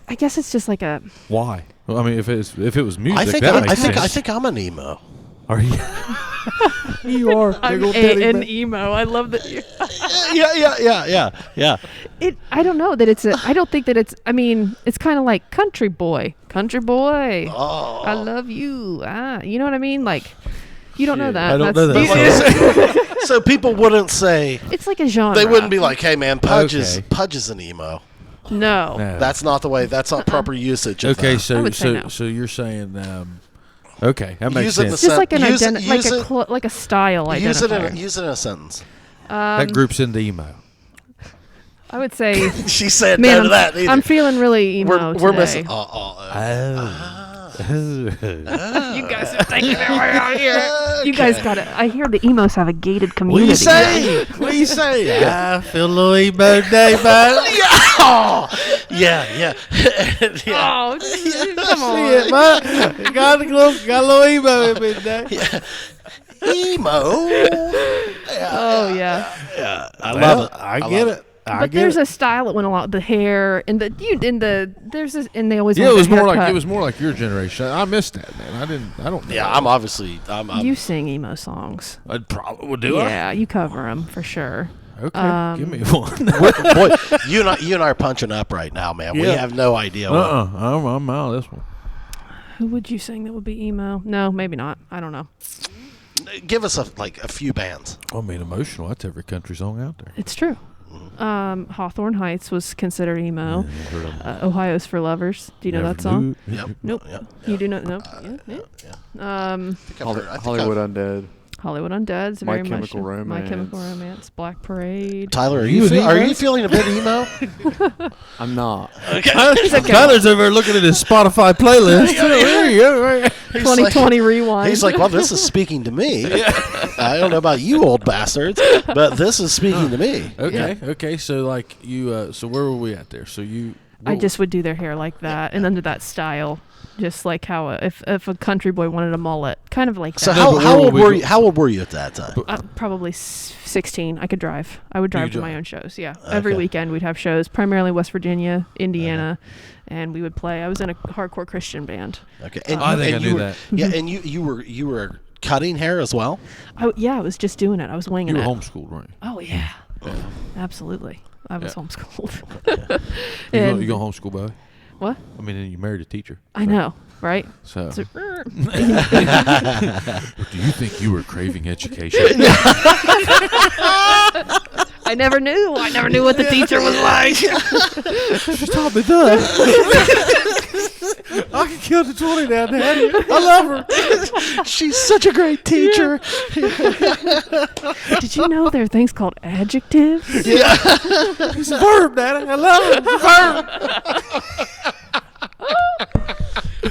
I guess it's just like a. Why? Well, I mean, if it was music, I think that makes sense. I think I'm an emo. Are you? You are. I'm big old teddy an bear. emo. I love that you. Yeah. I don't know that it's a. I don't think that it's. I mean, it's kind of like country boy. Oh, I love you. You know what I mean? Like, you don't know that. I don't know That's- that. so people wouldn't say. It's like a genre. They wouldn't be like, "Hey, man, Pudge Okay. is an emo." No. No. That's not the way. That's not proper usage. Of Okay, that. I would say no. so you're saying, okay, that makes Use it in sense. the Just like an Use it- identity, like use it- like a style identifier. Use it in a sentence. That group's into emo. I would say, She said man, no to that. I'm feeling really emo we're today. missing. You guys are taking it way out here. You guys got it. I hear the emos have a gated What community. do you say? What do you say? I feel a little emo day, man. Yeah. Oh, come on. See it, man. Got a little emo in me today. Emo. Oh yeah. I love it. I get it. But there's a style that went along with the hair and and they always Yeah, want it was the more like haircut. your generation. I missed that, man. I don't know. Yeah, I'm obviously. I'm You sing emo songs. I probably would do it. Yeah, you cover them for sure. Okay, give me one. Boy, you and I are punching up right now, man. We Yeah. have no idea. What, I'm out of this one. Who would you sing that would be emo? No, maybe not. I don't know. Give us a few bands. I mean, emotional. That's every country song out there. It's true. Hawthorne Heights was considered emo. Yeah, heard of 'em. Ohio's for Lovers. Do you know Never that song? knew. Yep. Nope. Yep. You do not? Nope. Hollywood Undead. Hollywood Undead's My very much. Chemical My Romance. Chemical Romance. Black Parade. Tyler, are You you feeling a bit emo? I'm not. Tyler's over there looking at his Spotify playlist. He's 2020 Rewind. He's like, well, this is speaking to me. I don't know about you old bastards, but this is speaking to me. Okay. So like you, so where were we at there? So you. I just would do their hair like that and under that style, just like how if a country boy wanted a mullet, kind of like So that. how old were you? How old were you at that time? Probably 16. I could drive. I would drive to my own shows. Yeah, every Okay. weekend we'd have shows, primarily West Virginia, Indiana, and we would play. I was in a hardcore Christian band. Okay, I think I knew that. Yeah, and you were cutting hair as well. I was just doing it. I was winging You were it. homeschooled, right? Oh yeah, absolutely. I was homeschooled. You And- go homeschool, boy? What? I mean, you married a teacher. I know, right? So, So- do you think you were craving education? I never knew. I never knew what the teacher was like. She taught me that. I can kill the 20 now, Daddy. I love her. She's such a great teacher. Did you know there are things called adjectives? It's a verb, Daddy. I love her. It's a verb.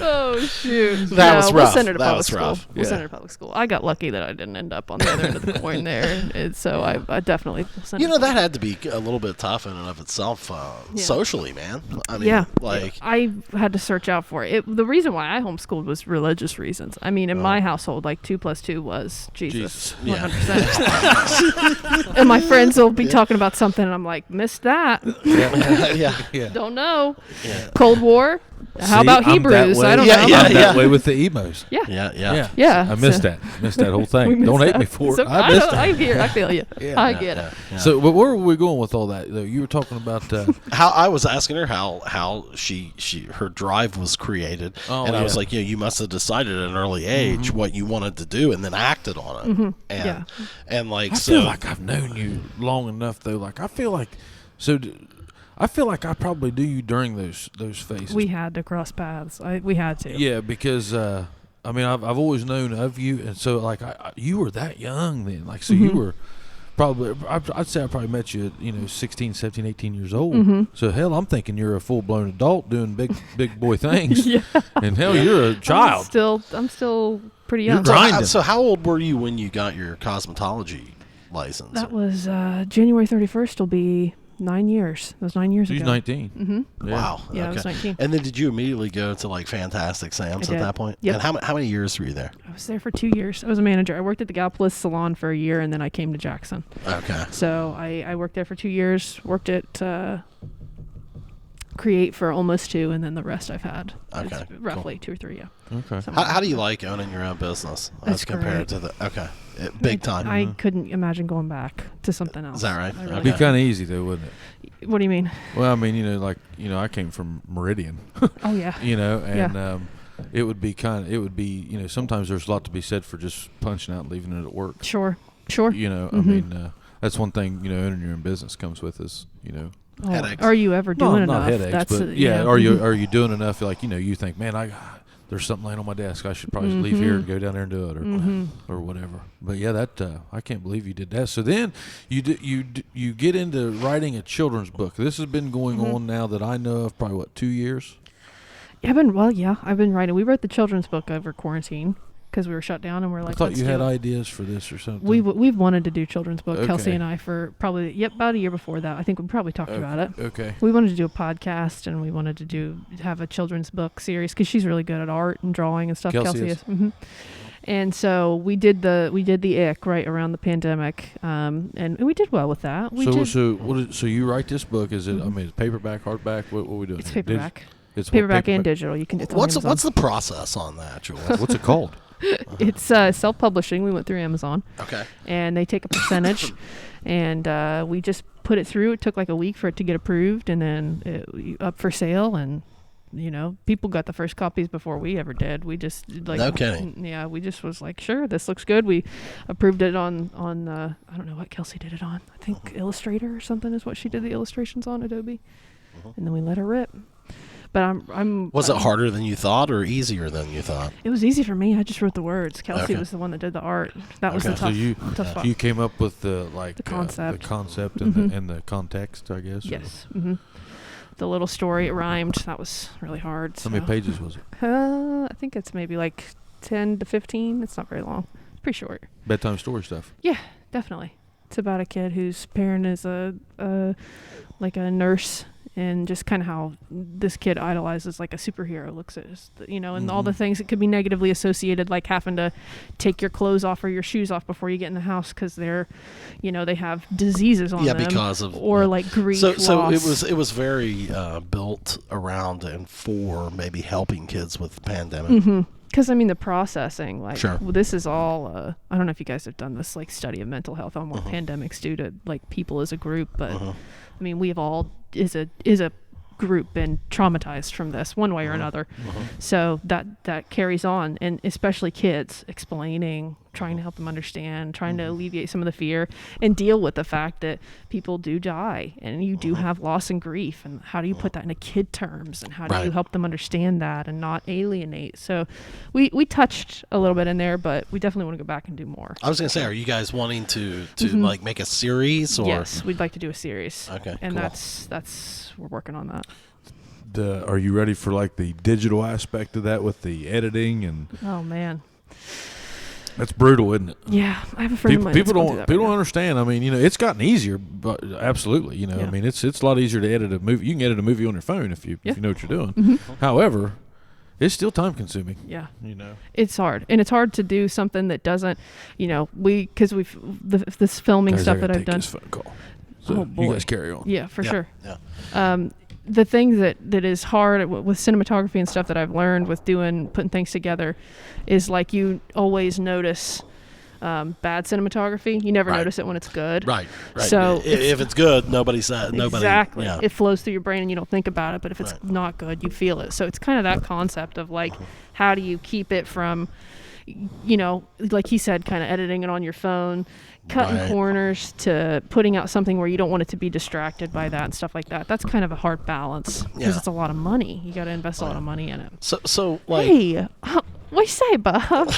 Oh shoot! That was We'll rough. send her to That public was school. rough. We'll Yeah. send her to public school. I got lucky that I didn't end up on the other end of the coin there, and so I definitely will send You her know, to that had to be a little bit tough in and of itself, Yeah. socially, man. I mean, Yeah. like, I had to search out for it. The reason why I homeschooled was religious reasons. I mean, in my household, like 2 + 2 was Jesus, Yeah. 100%. And my friends will be talking about something, and I'm like, missed that. yeah. Don't know. Yeah. Cold War. How See, about I'm that Hebrews? way. I don't Yeah, know. yeah, I'm that way with the emos. Yeah. Yeah. Yeah, I missed so- that. Missed that whole We thing. missed Don't hate that. me for So it. I missed it. I feel you. Yeah. I get it. Yeah. So, but where were we going with all that? Though? You were talking about. How I was asking her how she her drive was created, Oh, and I was yeah. like, you must have decided at an early age what you wanted to do, and then acted on it. And Yeah. and like I so, feel like I've known you long enough, though. Like I feel like, I feel like I probably knew you during those phases. We had to cross paths. We had to. Yeah, because I mean, I've always known of you, and so like you were that young then. Like so, you were probably. I'd say I probably met you at 16, 17, 18 years old. So hell, I'm thinking you're a full blown adult doing big boy things. Yeah. And hell, you're a child. I'm still pretty You're young. grinding. so how old were you when you got your cosmetology license? That was January 31st. Will be 9 years. That was 9 years She's ago. 19. Mm-hmm. Wow. Yeah, I okay. was 19. And then did you immediately go to like Fantastic Sam's I at did. that point? Yep. And how many years were you there? Oh, I was there for 2 years. I was a manager. I worked at the Gallipolis Salon for a year, and then I came to Jackson. Okay. So I worked there for 2 years. Worked at Create for almost 2, and then the rest I've had. Okay, It's roughly 2 or 3. Yeah. Okay. How do you like owning your own business That's as compared great. to the big time? I couldn't imagine going back to something else. Is that right? I Okay. really It'd be kind of easy though, wouldn't it? What do you mean? Well, I mean, I came from Meridian, Oh yeah. and it would be sometimes there's a lot to be said for just punching out and leaving it at work. Sure. I mean, that's one thing, owning your own business comes with is, Oh, Headaches. are you ever doing enough? not headaches, That's but yeah. are you doing enough? Like, you think, man, there's something laying on my desk. I should probably leave here and go down there and do it, or whatever. But yeah, that I can't believe you did that. So then you get into writing a children's book. This has been going on now that I know of probably 2 years. I've been writing. We wrote the children's book over quarantine because we were shut down, and we're like, I thought let's you do had it. ideas for this or something. We've wanted to do children's book, Kelsey Okay. and I, for probably about a year before that. I think we probably talked about it. Okay. We wanted to do a podcast, and we wanted to have a children's book series because she's really good at art and drawing and stuff. Kelsey is. Mm-hmm. And so we did the ick right around the pandemic, and we did well with that. So you write this book? Is it? I mean, it's paperback, hardback? What are we doing? It's here? paperback. It's Paperback and digital. You can get it on What's Amazon. the process on that, Julz? What's it called? It's self-publishing. We went through Amazon, Okay. and they take a percentage, and we just put it through. It took like a week for it to get approved, and then up for sale. And people got the first copies before we ever did. We just No kidding. Yeah, we just was like, sure, this looks good. We approved it on I don't know what Kelsey did it on. I think Illustrator or something is what she did the illustrations on, Adobe, and then we let her rip. But I'm. Was it harder than you thought or easier than you thought? It was easy for me. I just wrote the words. Kelsey Okay. was the one that did the art. That was Okay. the So tough spot. you came up with the concept. and the context, I guess. or- Yes. Mm-hmm. The little story, it rhymed. That was really hard. How many pages was it? I think it's maybe like 10 to 15. It's not very long. It's pretty short. Bedtime story stuff. Yeah, definitely. It's about a kid whose parent is a nurse, and just kind of how this kid idolizes like a superhero, looks at and all the things that could be negatively associated, like having to take your clothes off or your shoes off before you get in the house because they're, they have diseases on them. Because of like grief. So loss. it was very built around and for maybe helping kids with the pandemic. Mm-hmm. Because I mean the processing, like Sure. this is all. I don't know if you guys have done this like study of mental health on what pandemics do to like people as a group, but I mean we've all is a group been traumatized from this one way or another. So that carries on, and especially kids, explaining, trying to help them understand, trying to alleviate some of the fear and deal with the fact that people do die and you do have loss and grief, and how do you put that into kid terms, and how do you help them understand that and not alienate. So we touched a little bit in there, but we definitely want to go back and do more. I was gonna say, are you guys wanting to like make a series, or? Yes, we'd like to do a series. Okay, and cool. that's we're working on that. Are you ready for like the digital aspect of that with the editing and? Oh man. That's brutal, isn't it? Yeah, I have a friend of mine. People don't understand. I mean, it's gotten easier, but absolutely, I mean, it's a lot easier to edit a movie. You can edit a movie on your phone if you know what you're doing. However, it's still time consuming. Yeah, it's hard, and it's hard to do something that doesn't, because this filming guys, stuff that I've done. This phone call. So Oh boy, you guys carry on. Yeah, for sure. Yeah. The thing that is hard with cinematography and stuff that I've learned with putting things together is like you always notice bad cinematography. You never notice it when it's good. Right. So if it's good, nobody said nobody. Exactly. Yeah. It flows through your brain and you don't think about it. But if it's not good, you feel it. So it's kind of that concept of like, how do you keep it from, like he said, kind of editing it on your phone, cutting corners, to putting out something where you don't want it to be distracted by that and stuff like that. That's kind of a hard balance because it's a lot of money. You got to invest a lot of money in it. So like, Hey, what you say, Bob?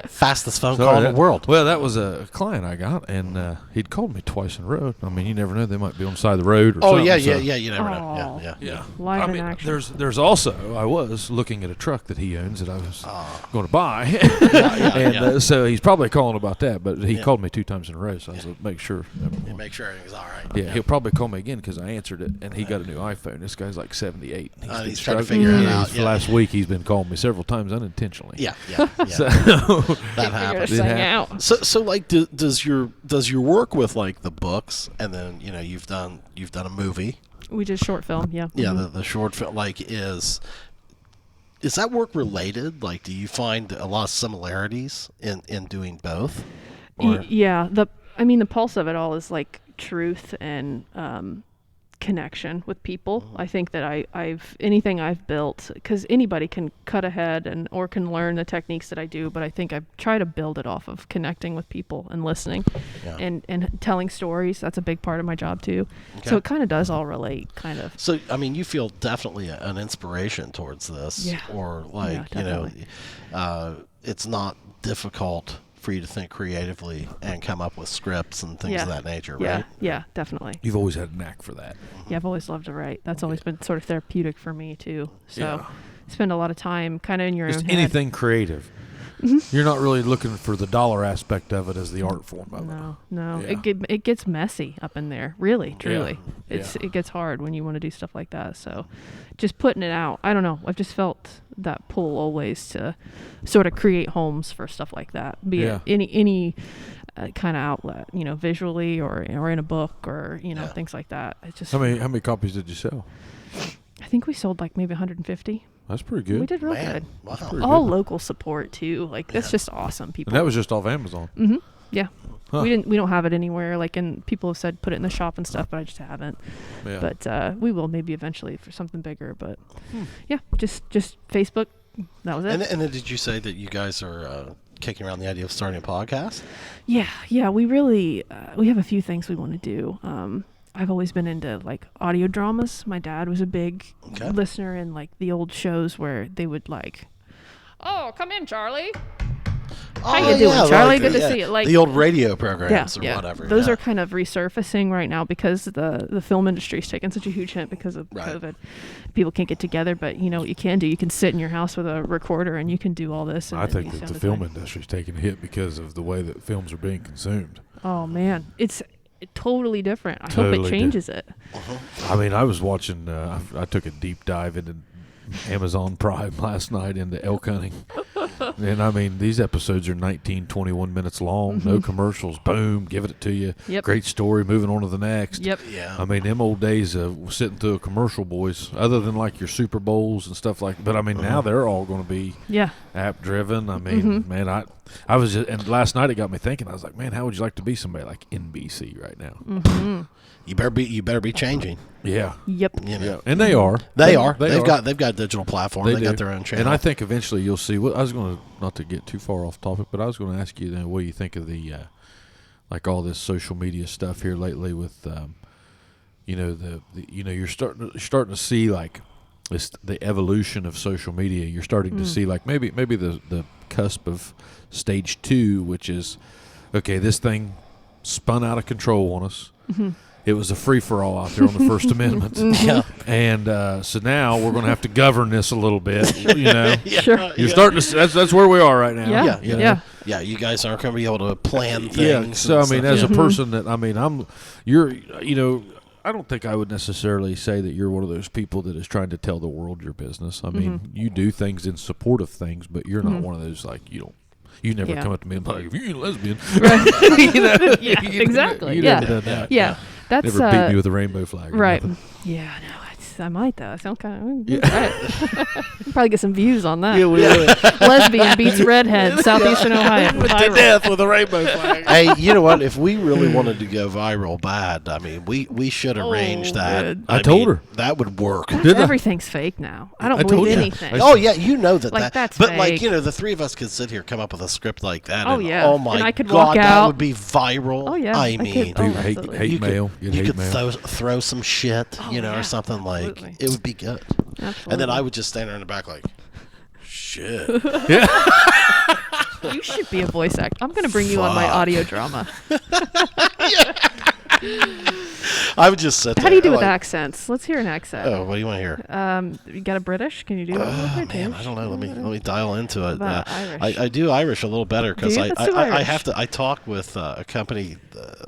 fastest phone call in the world. Well, that was a client I got, and he'd called me twice in a row. I mean, you never know; they might be on the side of the road or something. Yeah. So. You never know. Yeah. Live in action. There's also, I was looking at a truck that he owns that I was going to buy, so he's probably calling about that. But he called me 2 times in a row, so I was like, make sure everything's all right. Yeah, he'll probably call me again because I answered it, and he got a new iPhone. This guy's like 78. And He's trying to figure it out. For last week, he's been calling me several times unintentionally. Yeah. So That happens. Out. So like, does your work with like the books, and then you've done a movie. We did short film. Yeah. Yeah, the short film, like, is that work related? Like, do you find a lot of similarities in doing both? Yeah. The pulse of it all is like truth and connection with people. I think that anything I've built, because anybody can cut ahead or can learn the techniques that I do, but I think I try to build it off of connecting with people and listening and telling stories. That's a big part of my job too. Okay. So it kind of does all relate, kind of. So I mean, you feel definitely an inspiration towards this, or like it's not difficult for you to think creatively and come up with scripts and things of that nature, right? Yeah, definitely. You've always had a knack for that. Yeah, I've always loved to write. That's always been sort of therapeutic for me too. So spend a lot of time kind of in your own head. Anything creative. You're not really looking for the dollar aspect of it as the art form of it. No. It gets messy up in there. Really, truly. It gets hard when you want to do stuff like that. So just putting it out. I don't know. I've just felt that pull always to sort of create homes for stuff like that. Be it any kind of outlet, visually or in a book or things like that. It's just how many copies did you sell? I think we sold like maybe 150. That's pretty good. We did real good. Wow. All local support too. Like that's just awesome. People. And that was just off Amazon. Mm-hmm. Yeah. Huh. We don't have it anywhere. Like, and people have said put it in the shop and stuff, but I just haven't. Yeah. But we will maybe eventually for something bigger. But just Facebook. That was it. And then did you say that you guys are kicking around the idea of starting a podcast? Yeah. We really we have a few things we want to do. I've always been into like audio dramas. My dad was a big listener in like the old shows where they would like, "Oh, come in, Charlie. How you doing, Charlie? Good to see you." Like the old radio programs or whatever. Those are kind of resurfacing right now because the film industry's taken such a huge hit because of COVID. People can't get together, but what you can do, you can sit in your house with a recorder and you can do all this. And I think that the film industry's taking a hit because of the way that films are being consumed. Oh man, it's totally different. I hope it changes it. I mean, I was watching. I took a deep dive into Amazon Prime last night into elk hunting, And I mean, these episodes are 19, 21 minutes long. No commercials. Boom, giving it to you. Yep. Great story. Moving on to the next. Yep. Yeah. I mean, them old days of sitting through a commercial, boys. Other than like your Super Bowls and stuff like. But I mean, now they're all going to be Yeah. app driven. I mean, man, I was just, and last night it got me thinking. I was like, man, how would you like to be somebody like NBC right now? Mm-hmm. You better be changing. Yeah. Yep. You know. Yeah, and they are. They are. They They've are. got a digital platform. They do. got their own channel. And I think eventually you'll see. What I was going to, not to get too far off topic, but I was going to ask you then, what do you think of the, like all this social media stuff here lately with, you know, you're starting to see like this, the evolution of social media. You're starting to see like maybe the cusp of stage 2, which is, okay, this thing spun out of control on us. Mm-hmm. It was a free-for-all out there on the First Amendment. Yeah. And so now we're going to have to govern this a little bit, you know. Sure. You're starting to. That's where we are right now. Yeah. Yeah. Yeah. Yeah, you guys aren't going to be able to plan things. Yeah. So I and mean, stuff. as Yeah. a person that you know, I don't think I would necessarily say that you're one of those people that is trying to tell the world your business. I mean, you do things in support of things, but you're not one of those like you don't. You never Yeah. come up to me and be like, if you're a lesbian, Right. you know, Yeah, exactly. You Yeah. never done that. Yeah. That's Never beat me with a rainbow flag. or right. nothing. Yeah. No. I might though. I sound kind of right. Probably get some views on that. Lesbian beats redhead, southeastern Ohio. To Viral. death with a rainbow flag. Hey, you know what? If we really wanted to go viral bad, I mean, we should arrange that. good. I told mean, her. that would work. Did I? Everything's fake now. I don't I told believe you. anything. Oh yeah, you know that. Like, that's but like fake. you know, the three of us could sit here, come up with a script like that. Oh, and, yeah. Oh my And I could God, walk that out. would be viral. Oh, yeah. I I could- mean, oh, Dude, hate absolutely. you mail. could, Get you hate could mail. throw some shit, Oh, you know, yeah. or something like. Absolutely. It would be good. Absolutely. And then I would just stand there in the back like, shit. You should be a voice actor. I'm going to bring you on my audio drama. I would just sit there. How do you do with like, accents? Let's hear an accent. Oh, what do you want to hear? You got a British? Can you do it? Man, I don't know. Let me dial into it. About Irish. I do Irish a little better because Do you? Let's do I Irish. have to. I talk with a company.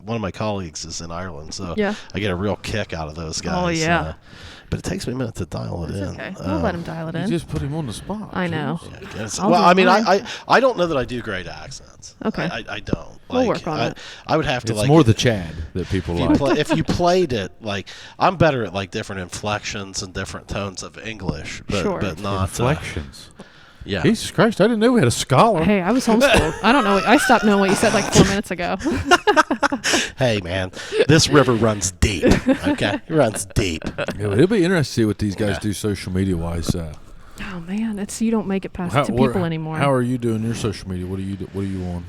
One of my colleagues is in Ireland, so Yeah. I get a real kick out of those guys. Oh, yeah. But it takes me a minute to dial it It's in. okay. We'll let him dial it You in. just put him on the spot. I know. Yeah, I guess. I'll Well, do I mean, mine. I don't know that I do great accents. Okay. I don't. We'll Like, work on it. I would have to It's like. more the Chad that people if you, like. if you played it like I'm better at like different inflections and different tones of English, but Sure. but not Inflections. yeah. Jesus Christ! I didn't know we had a scholar. Hey, I was homeschooled. I don't know. I stopped knowing what you said like 4 minutes ago. Hey man, this river runs deep. Okay, it runs deep. Yeah, but it'll be interesting to see what these guys do social media wise. Oh man, it's you don't make it past 2 people anymore. How are you doing your social media? What are you What are you on?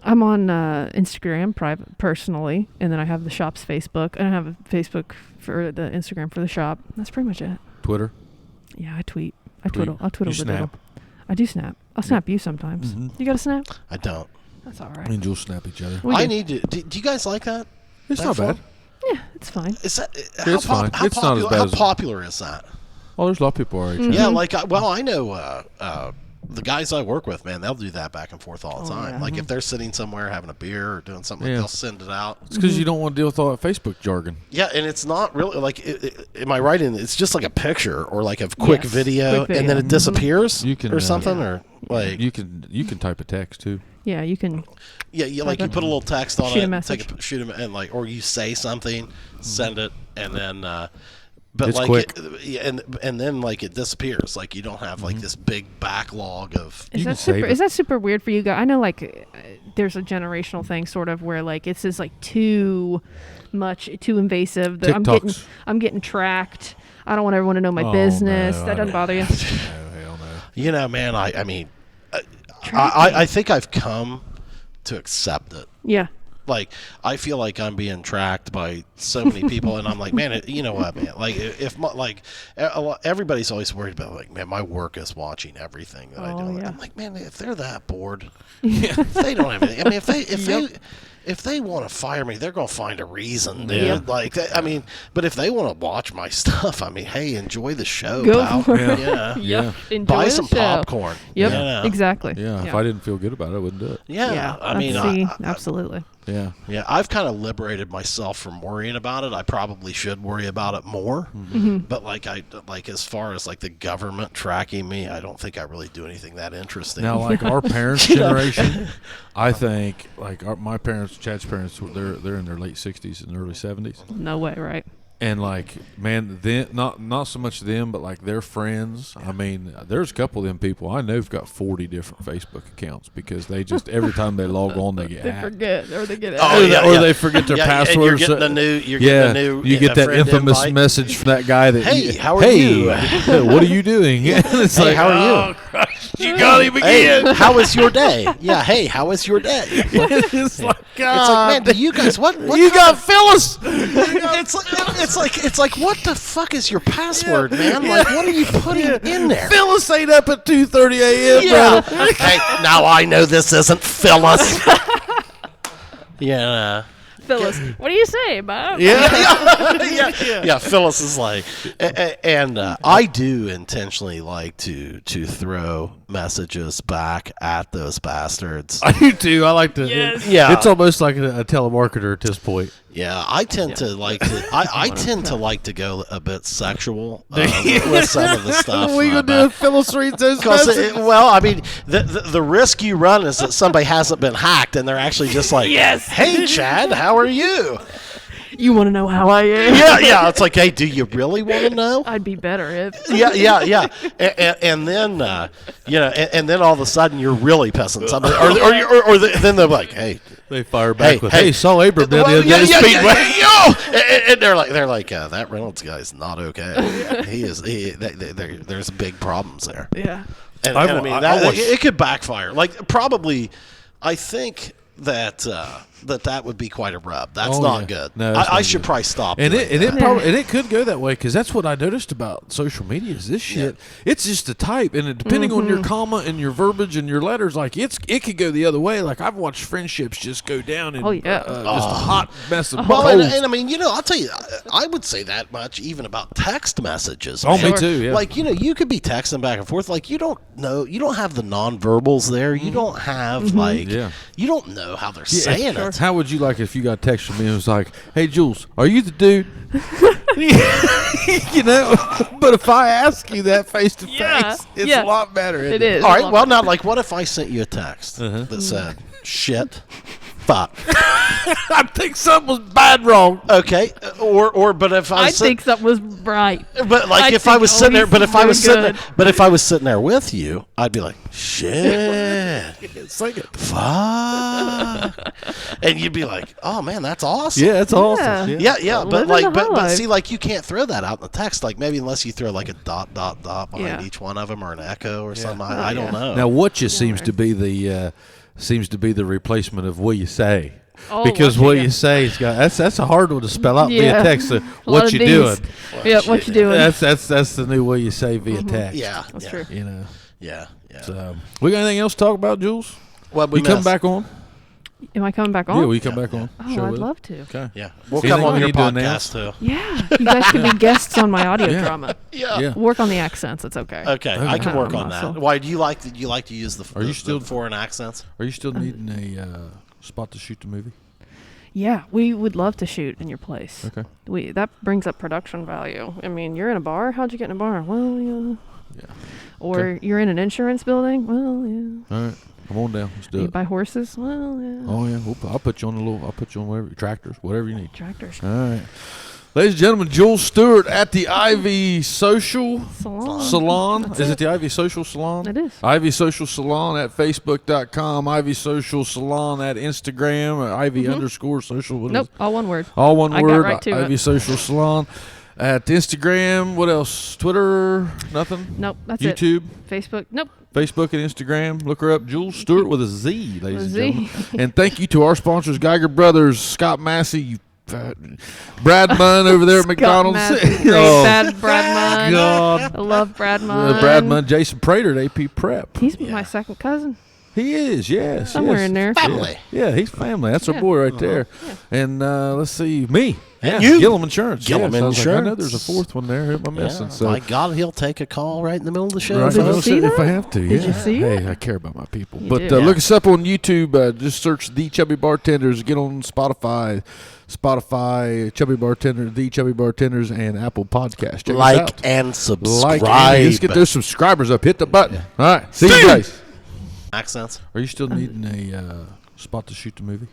I'm on Instagram private personally, and then I have the shop's Facebook. I don't have a Facebook for the Instagram for the shop. That's pretty much it. Twitter. Yeah, I tweet. I Tweet. twiddle. I twiddle. You the diddle. snap. I do snap. I'll snap you sometimes. Mhm. You got a snap? I don't. That's all Me right. and Julz snap each other. We I do. need to. Do you guys like that? It's That not form? bad. Yeah, it's fine. Is that? It's fine. It's not as bad How as- popular is that? Oh, there's a lot of people our age. Mhm. Yeah, like I know the guys I work with, man, they'll do that back and forth all the Oh, time. yeah. Like if they're sitting somewhere having a beer or doing something, Yeah. they'll send it out. It's because you don't want to deal with all that Facebook jargon. Yeah, and it's not really like. Am I right in? It's just like a picture or like a quick Yes, video, quick and then video. it disappears You can, or something, Yeah. or like You can type a text too. Yeah, you can. yeah, you like you Okay. put a little text on Shoot a it, message. shoot them, and like, or you say something, send it, and then. But It's like, quick. yeah, and then like it disappears. Like you don't have like this big backlog of. Is You that can save super? it. Is that super weird for you guys? I know, like, there's a generational thing, sort of, where like it's just like too much, too invasive. That TikToks. I'm getting tracked. I don't want everyone to know my Oh, business. no, That I doesn't don't- bother you. No, hell no. You know, man. I mean, Tracking. I think I've come to accept it. Yeah. Like I feel like I'm being tracked by so many people, and I'm like, man, you know what, man? Like if my, like everybody's always worried about like, man, my work is watching everything that I Oh, do. yeah. I'm like, man, if they're that bored, if they don't have anything. I mean, if if they want to fire me, they're gonna find a reason, dude. Yeah. Like, I mean, but if they want to watch my stuff, I mean, hey, enjoy the show, Go pal. for it. Yeah. Yeah. Enjoy Buy the some show. popcorn. Yep. Yeah. Exactly. Yeah, if I didn't feel good about it, I wouldn't do it. Yeah. I mean, absolutely. Yeah. yeah, I've kind of liberated myself from worrying about it. I probably should worry about it more. Mm-hmm. But like as far as like the government tracking me, I don't think I really do anything that interesting. Now, like our parents' generation, I think like my parents, Chad's parents, they're in their late 60s and early 70s, No way, right? and like man, then not so much them, but like their friends. I mean, there's a couple of them people I know have got 40 different Facebook accounts because they just every time they log on they get They hacked. forget or they get Oh, Or, yeah, or yeah. they forget their Yeah, password. and you're getting a new. You're getting a new. you get that friend infamous invite. message from that guy that Hey, how are hey, you? what are you doing? It's Hey, like, how are you? you got him Hey, again. how was your day? Yeah, hey, how was your day? It's like, It's like, man, do you guys what you got Phyllis. It's like what the fuck is your password, man? Like what are you putting in there? Phyllis ain't up at 2:30 a.m. Yeah. brother. Hey, now I know this isn't Phyllis. Yeah. Phyllis, what do you say, Bob? Yeah. Phyllis is like, and I do intentionally like to throw messages back at those bastards. I do too. I like to. Yes. Yeah. It's almost like a telemarketer at this point. Yeah, I tend to like to. I tend to like to go a bit sexual with some of the stuff. We gonna do if Phyllis reads those Because messages? well, I mean, the risk you run is that somebody hasn't been hacked and they're actually just like, Yes. hey, Chad, how are you? You want to know how I am? Yeah. It's like, hey, do you really want to know? I'd be better if. Yeah. And then, and then all of a sudden you're really pissing somebody, then they're like, hey. They fire back Hey, with, hey. "Hey, saw Abram down the Well, other day." and they're like, that Reynolds guy's not okay. There's big problems there. Yeah. And I I wa- mean, I that, always- it could backfire. Like, probably, I think that that would be quite a rub. That's Oh, not yeah. good. No, that's I not should good. probably stop. And doing it that. probably and it could go that way because that's what I noticed about social media is this shit. It's just a type, and depending on your comma and your verbiage and your letters, like it could go the other way. Like I've watched friendships just go down in just a hot mess of Well, coals. and I mean, I'll tell you, I would say that much even about text messages. Oh, man. me too. Yeah. Like, you could be texting back and forth. Like, you don't have the nonverbals there. You don't have you don't know how they're saying it. How would you like if you got a text from me and it was like, "Hey, Julz, are you the dude?" But if I ask you that face to face, it's a lot better. Isn't It is. All right. Well, now, like, what if I sent you a text that said, "Shit, fuck"? I think something was bad wrong. Okay. But if I I said, think something was right. but like I'd if I think, was oh, sitting there, he's but if I was doing sitting there, good. but if I was sitting there with you, I'd be like, "Shit, Sing it. fuck," and you'd be like, "Oh man, that's awesome." Yeah, it's awesome. Yeah, but Living like, the but high life. see, like, you can't throw that out in the text, like maybe unless you throw like a dot behind Yeah. each one of them or an echo or something. I don't know. Now, what just seems to be the replacement of "will you say." Oh, Because what what you you say is got that's a hard one to spell out Yeah. via text. So A lot what of you Ds. doing? Yeah, what you doing? That's the new "will you say" via text. yeah, That's yeah, true. You know. yeah. So we got anything else to talk about, Julz? What we You come missed? back on? Am I coming back on? Yeah, will you come back on? Oh, Show I'd with it? love to. Okay. Yeah, we'll Anything come on we your need to announce? podcast too. Yeah, you guys can be guests on my audio Yeah. drama. Yeah. Work on the accents. It's okay. Okay, I can work on Muscle. that. Why do you like to use the Are you still- the foreign accents? Are you still needing a spot to shoot the movie? Yeah, we would love to shoot in your place. Okay. That brings up production value. I mean, you're in a bar. How'd you get in a bar? Well, yeah. Yeah. Or you're in an insurance building. Well, yeah. All right. Come on down. Let's do You it. buy horses. Well, yeah. Oh yeah. I'll put you on I'll put you on whatever tractors, whatever you need. Tractors. All right. Ladies and gentlemen, Julz Stewart at the Ivy Social Salon. That's Is it the Ivy Social Salon? It is. Ivy Social Salon at Facebook.com. Ivy Social Salon at Instagram. Or Ivy _ social. What is Nope, it? all one word. All one I got word. right to Ivy it. Social Salon at Instagram. What else? Twitter? Nothing? Nope, that's YouTube? it. Facebook? Nope. Facebook and Instagram. Look her up. Julz Stewart with a Z, ladies With a and Z. gentlemen. And thank you to our sponsors, Geiger Brothers, Scott Massey, Brad Munn over there at McDonald's. Massey, great bad Brad Munn. God. I love Brad Munn. Brad Munn, Jason Prater at AP Prep. He's my second cousin. He is, yes. Somewhere yes. in there. Family. Yeah, he's family. That's our boy right there. Yeah. And let's see, me. And you. Gillum Insurance. Gillum yes. I was like, I know Insurance. there's a fourth one there. Who am I missing? Yeah, So, my God, he'll take a call right in the middle of the show. right, Did you folks, see if that? I have to, Did yeah. you see Hey, it? I care about my people. You But do. look us up on YouTube. Just search The Chubby Bartenders. Get on Spotify, Chubby Bartender, The Chubby Bartenders, and Apple Podcasts. Check us Like out. and subscribe. Let's get those subscribers up. Hit the button. All right. See you guys. Accents. Are you still needing a spot to shoot the movie?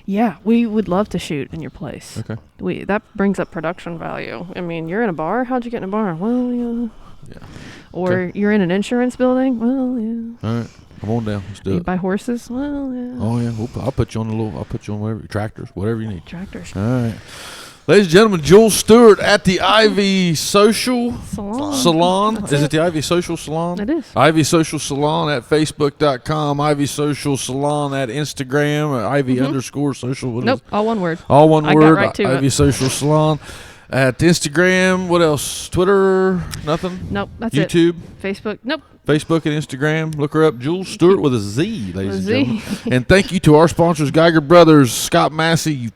Yeah, we would love to shoot in your place. Okay. That brings up production value. I mean, you're in a bar. How'd you get in a bar? Well, yeah. Yeah. Or you're in an insurance building. Well, yeah. All right. Come on down. Let's do You it. buy horses. Well, yeah. Oh yeah. I'll put you on I'll put you on whatever tractors, whatever you need. Tractors. All right. Ladies and gentlemen, Julz Stewart at the Ivy Social Salon. Is it the Ivy Social Salon? It is. Ivy Social Salon at Facebook.com. Ivy Social Salon at Instagram. Ivy _ social. What is Nope, it? all one word. All one I word. got right to Ivy it. Social Salon at Instagram. What else? Twitter? Nothing? Nope, that's YouTube? it. Facebook? Nope. Facebook and Instagram. Look her up. Julz Stewart with a Z, ladies and Z. gentlemen. And thank you to our sponsors, Geiger Brothers, Scott Massey,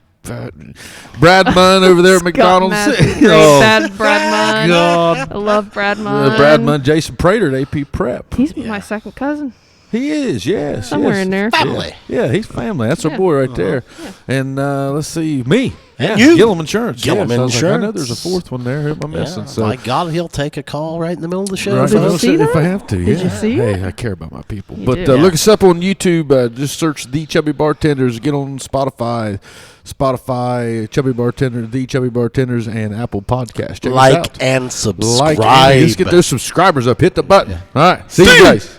Brad Munn over there at McDonald's. Massey, great bad Brad Munn. God. I love Brad Munn. Brad Munn, Jason Prater at AP Prep. He's my second cousin. He is, yes. Somewhere yes. in there. Family. Yeah, he's family. That's our Yeah. boy right there. Yeah. And let's see, me. And you. Gillum Insurance. Gillum yes. I was like, I know Insurance. there's a fourth one there. Who am I missing? Yeah, So, my God, he'll take a call right in the middle of the show. right, Did you folks. see if that? I have to, Did yeah. you see Hey, it? I care about my people. You But do. look us up on YouTube. Just search The Chubby Bartenders. Get on Spotify, Chubby Bartender, The Chubby Bartenders, and Apple Podcasts. Check us Like out. and subscribe. Let's get those subscribers up. Hit the button. All right. See you guys.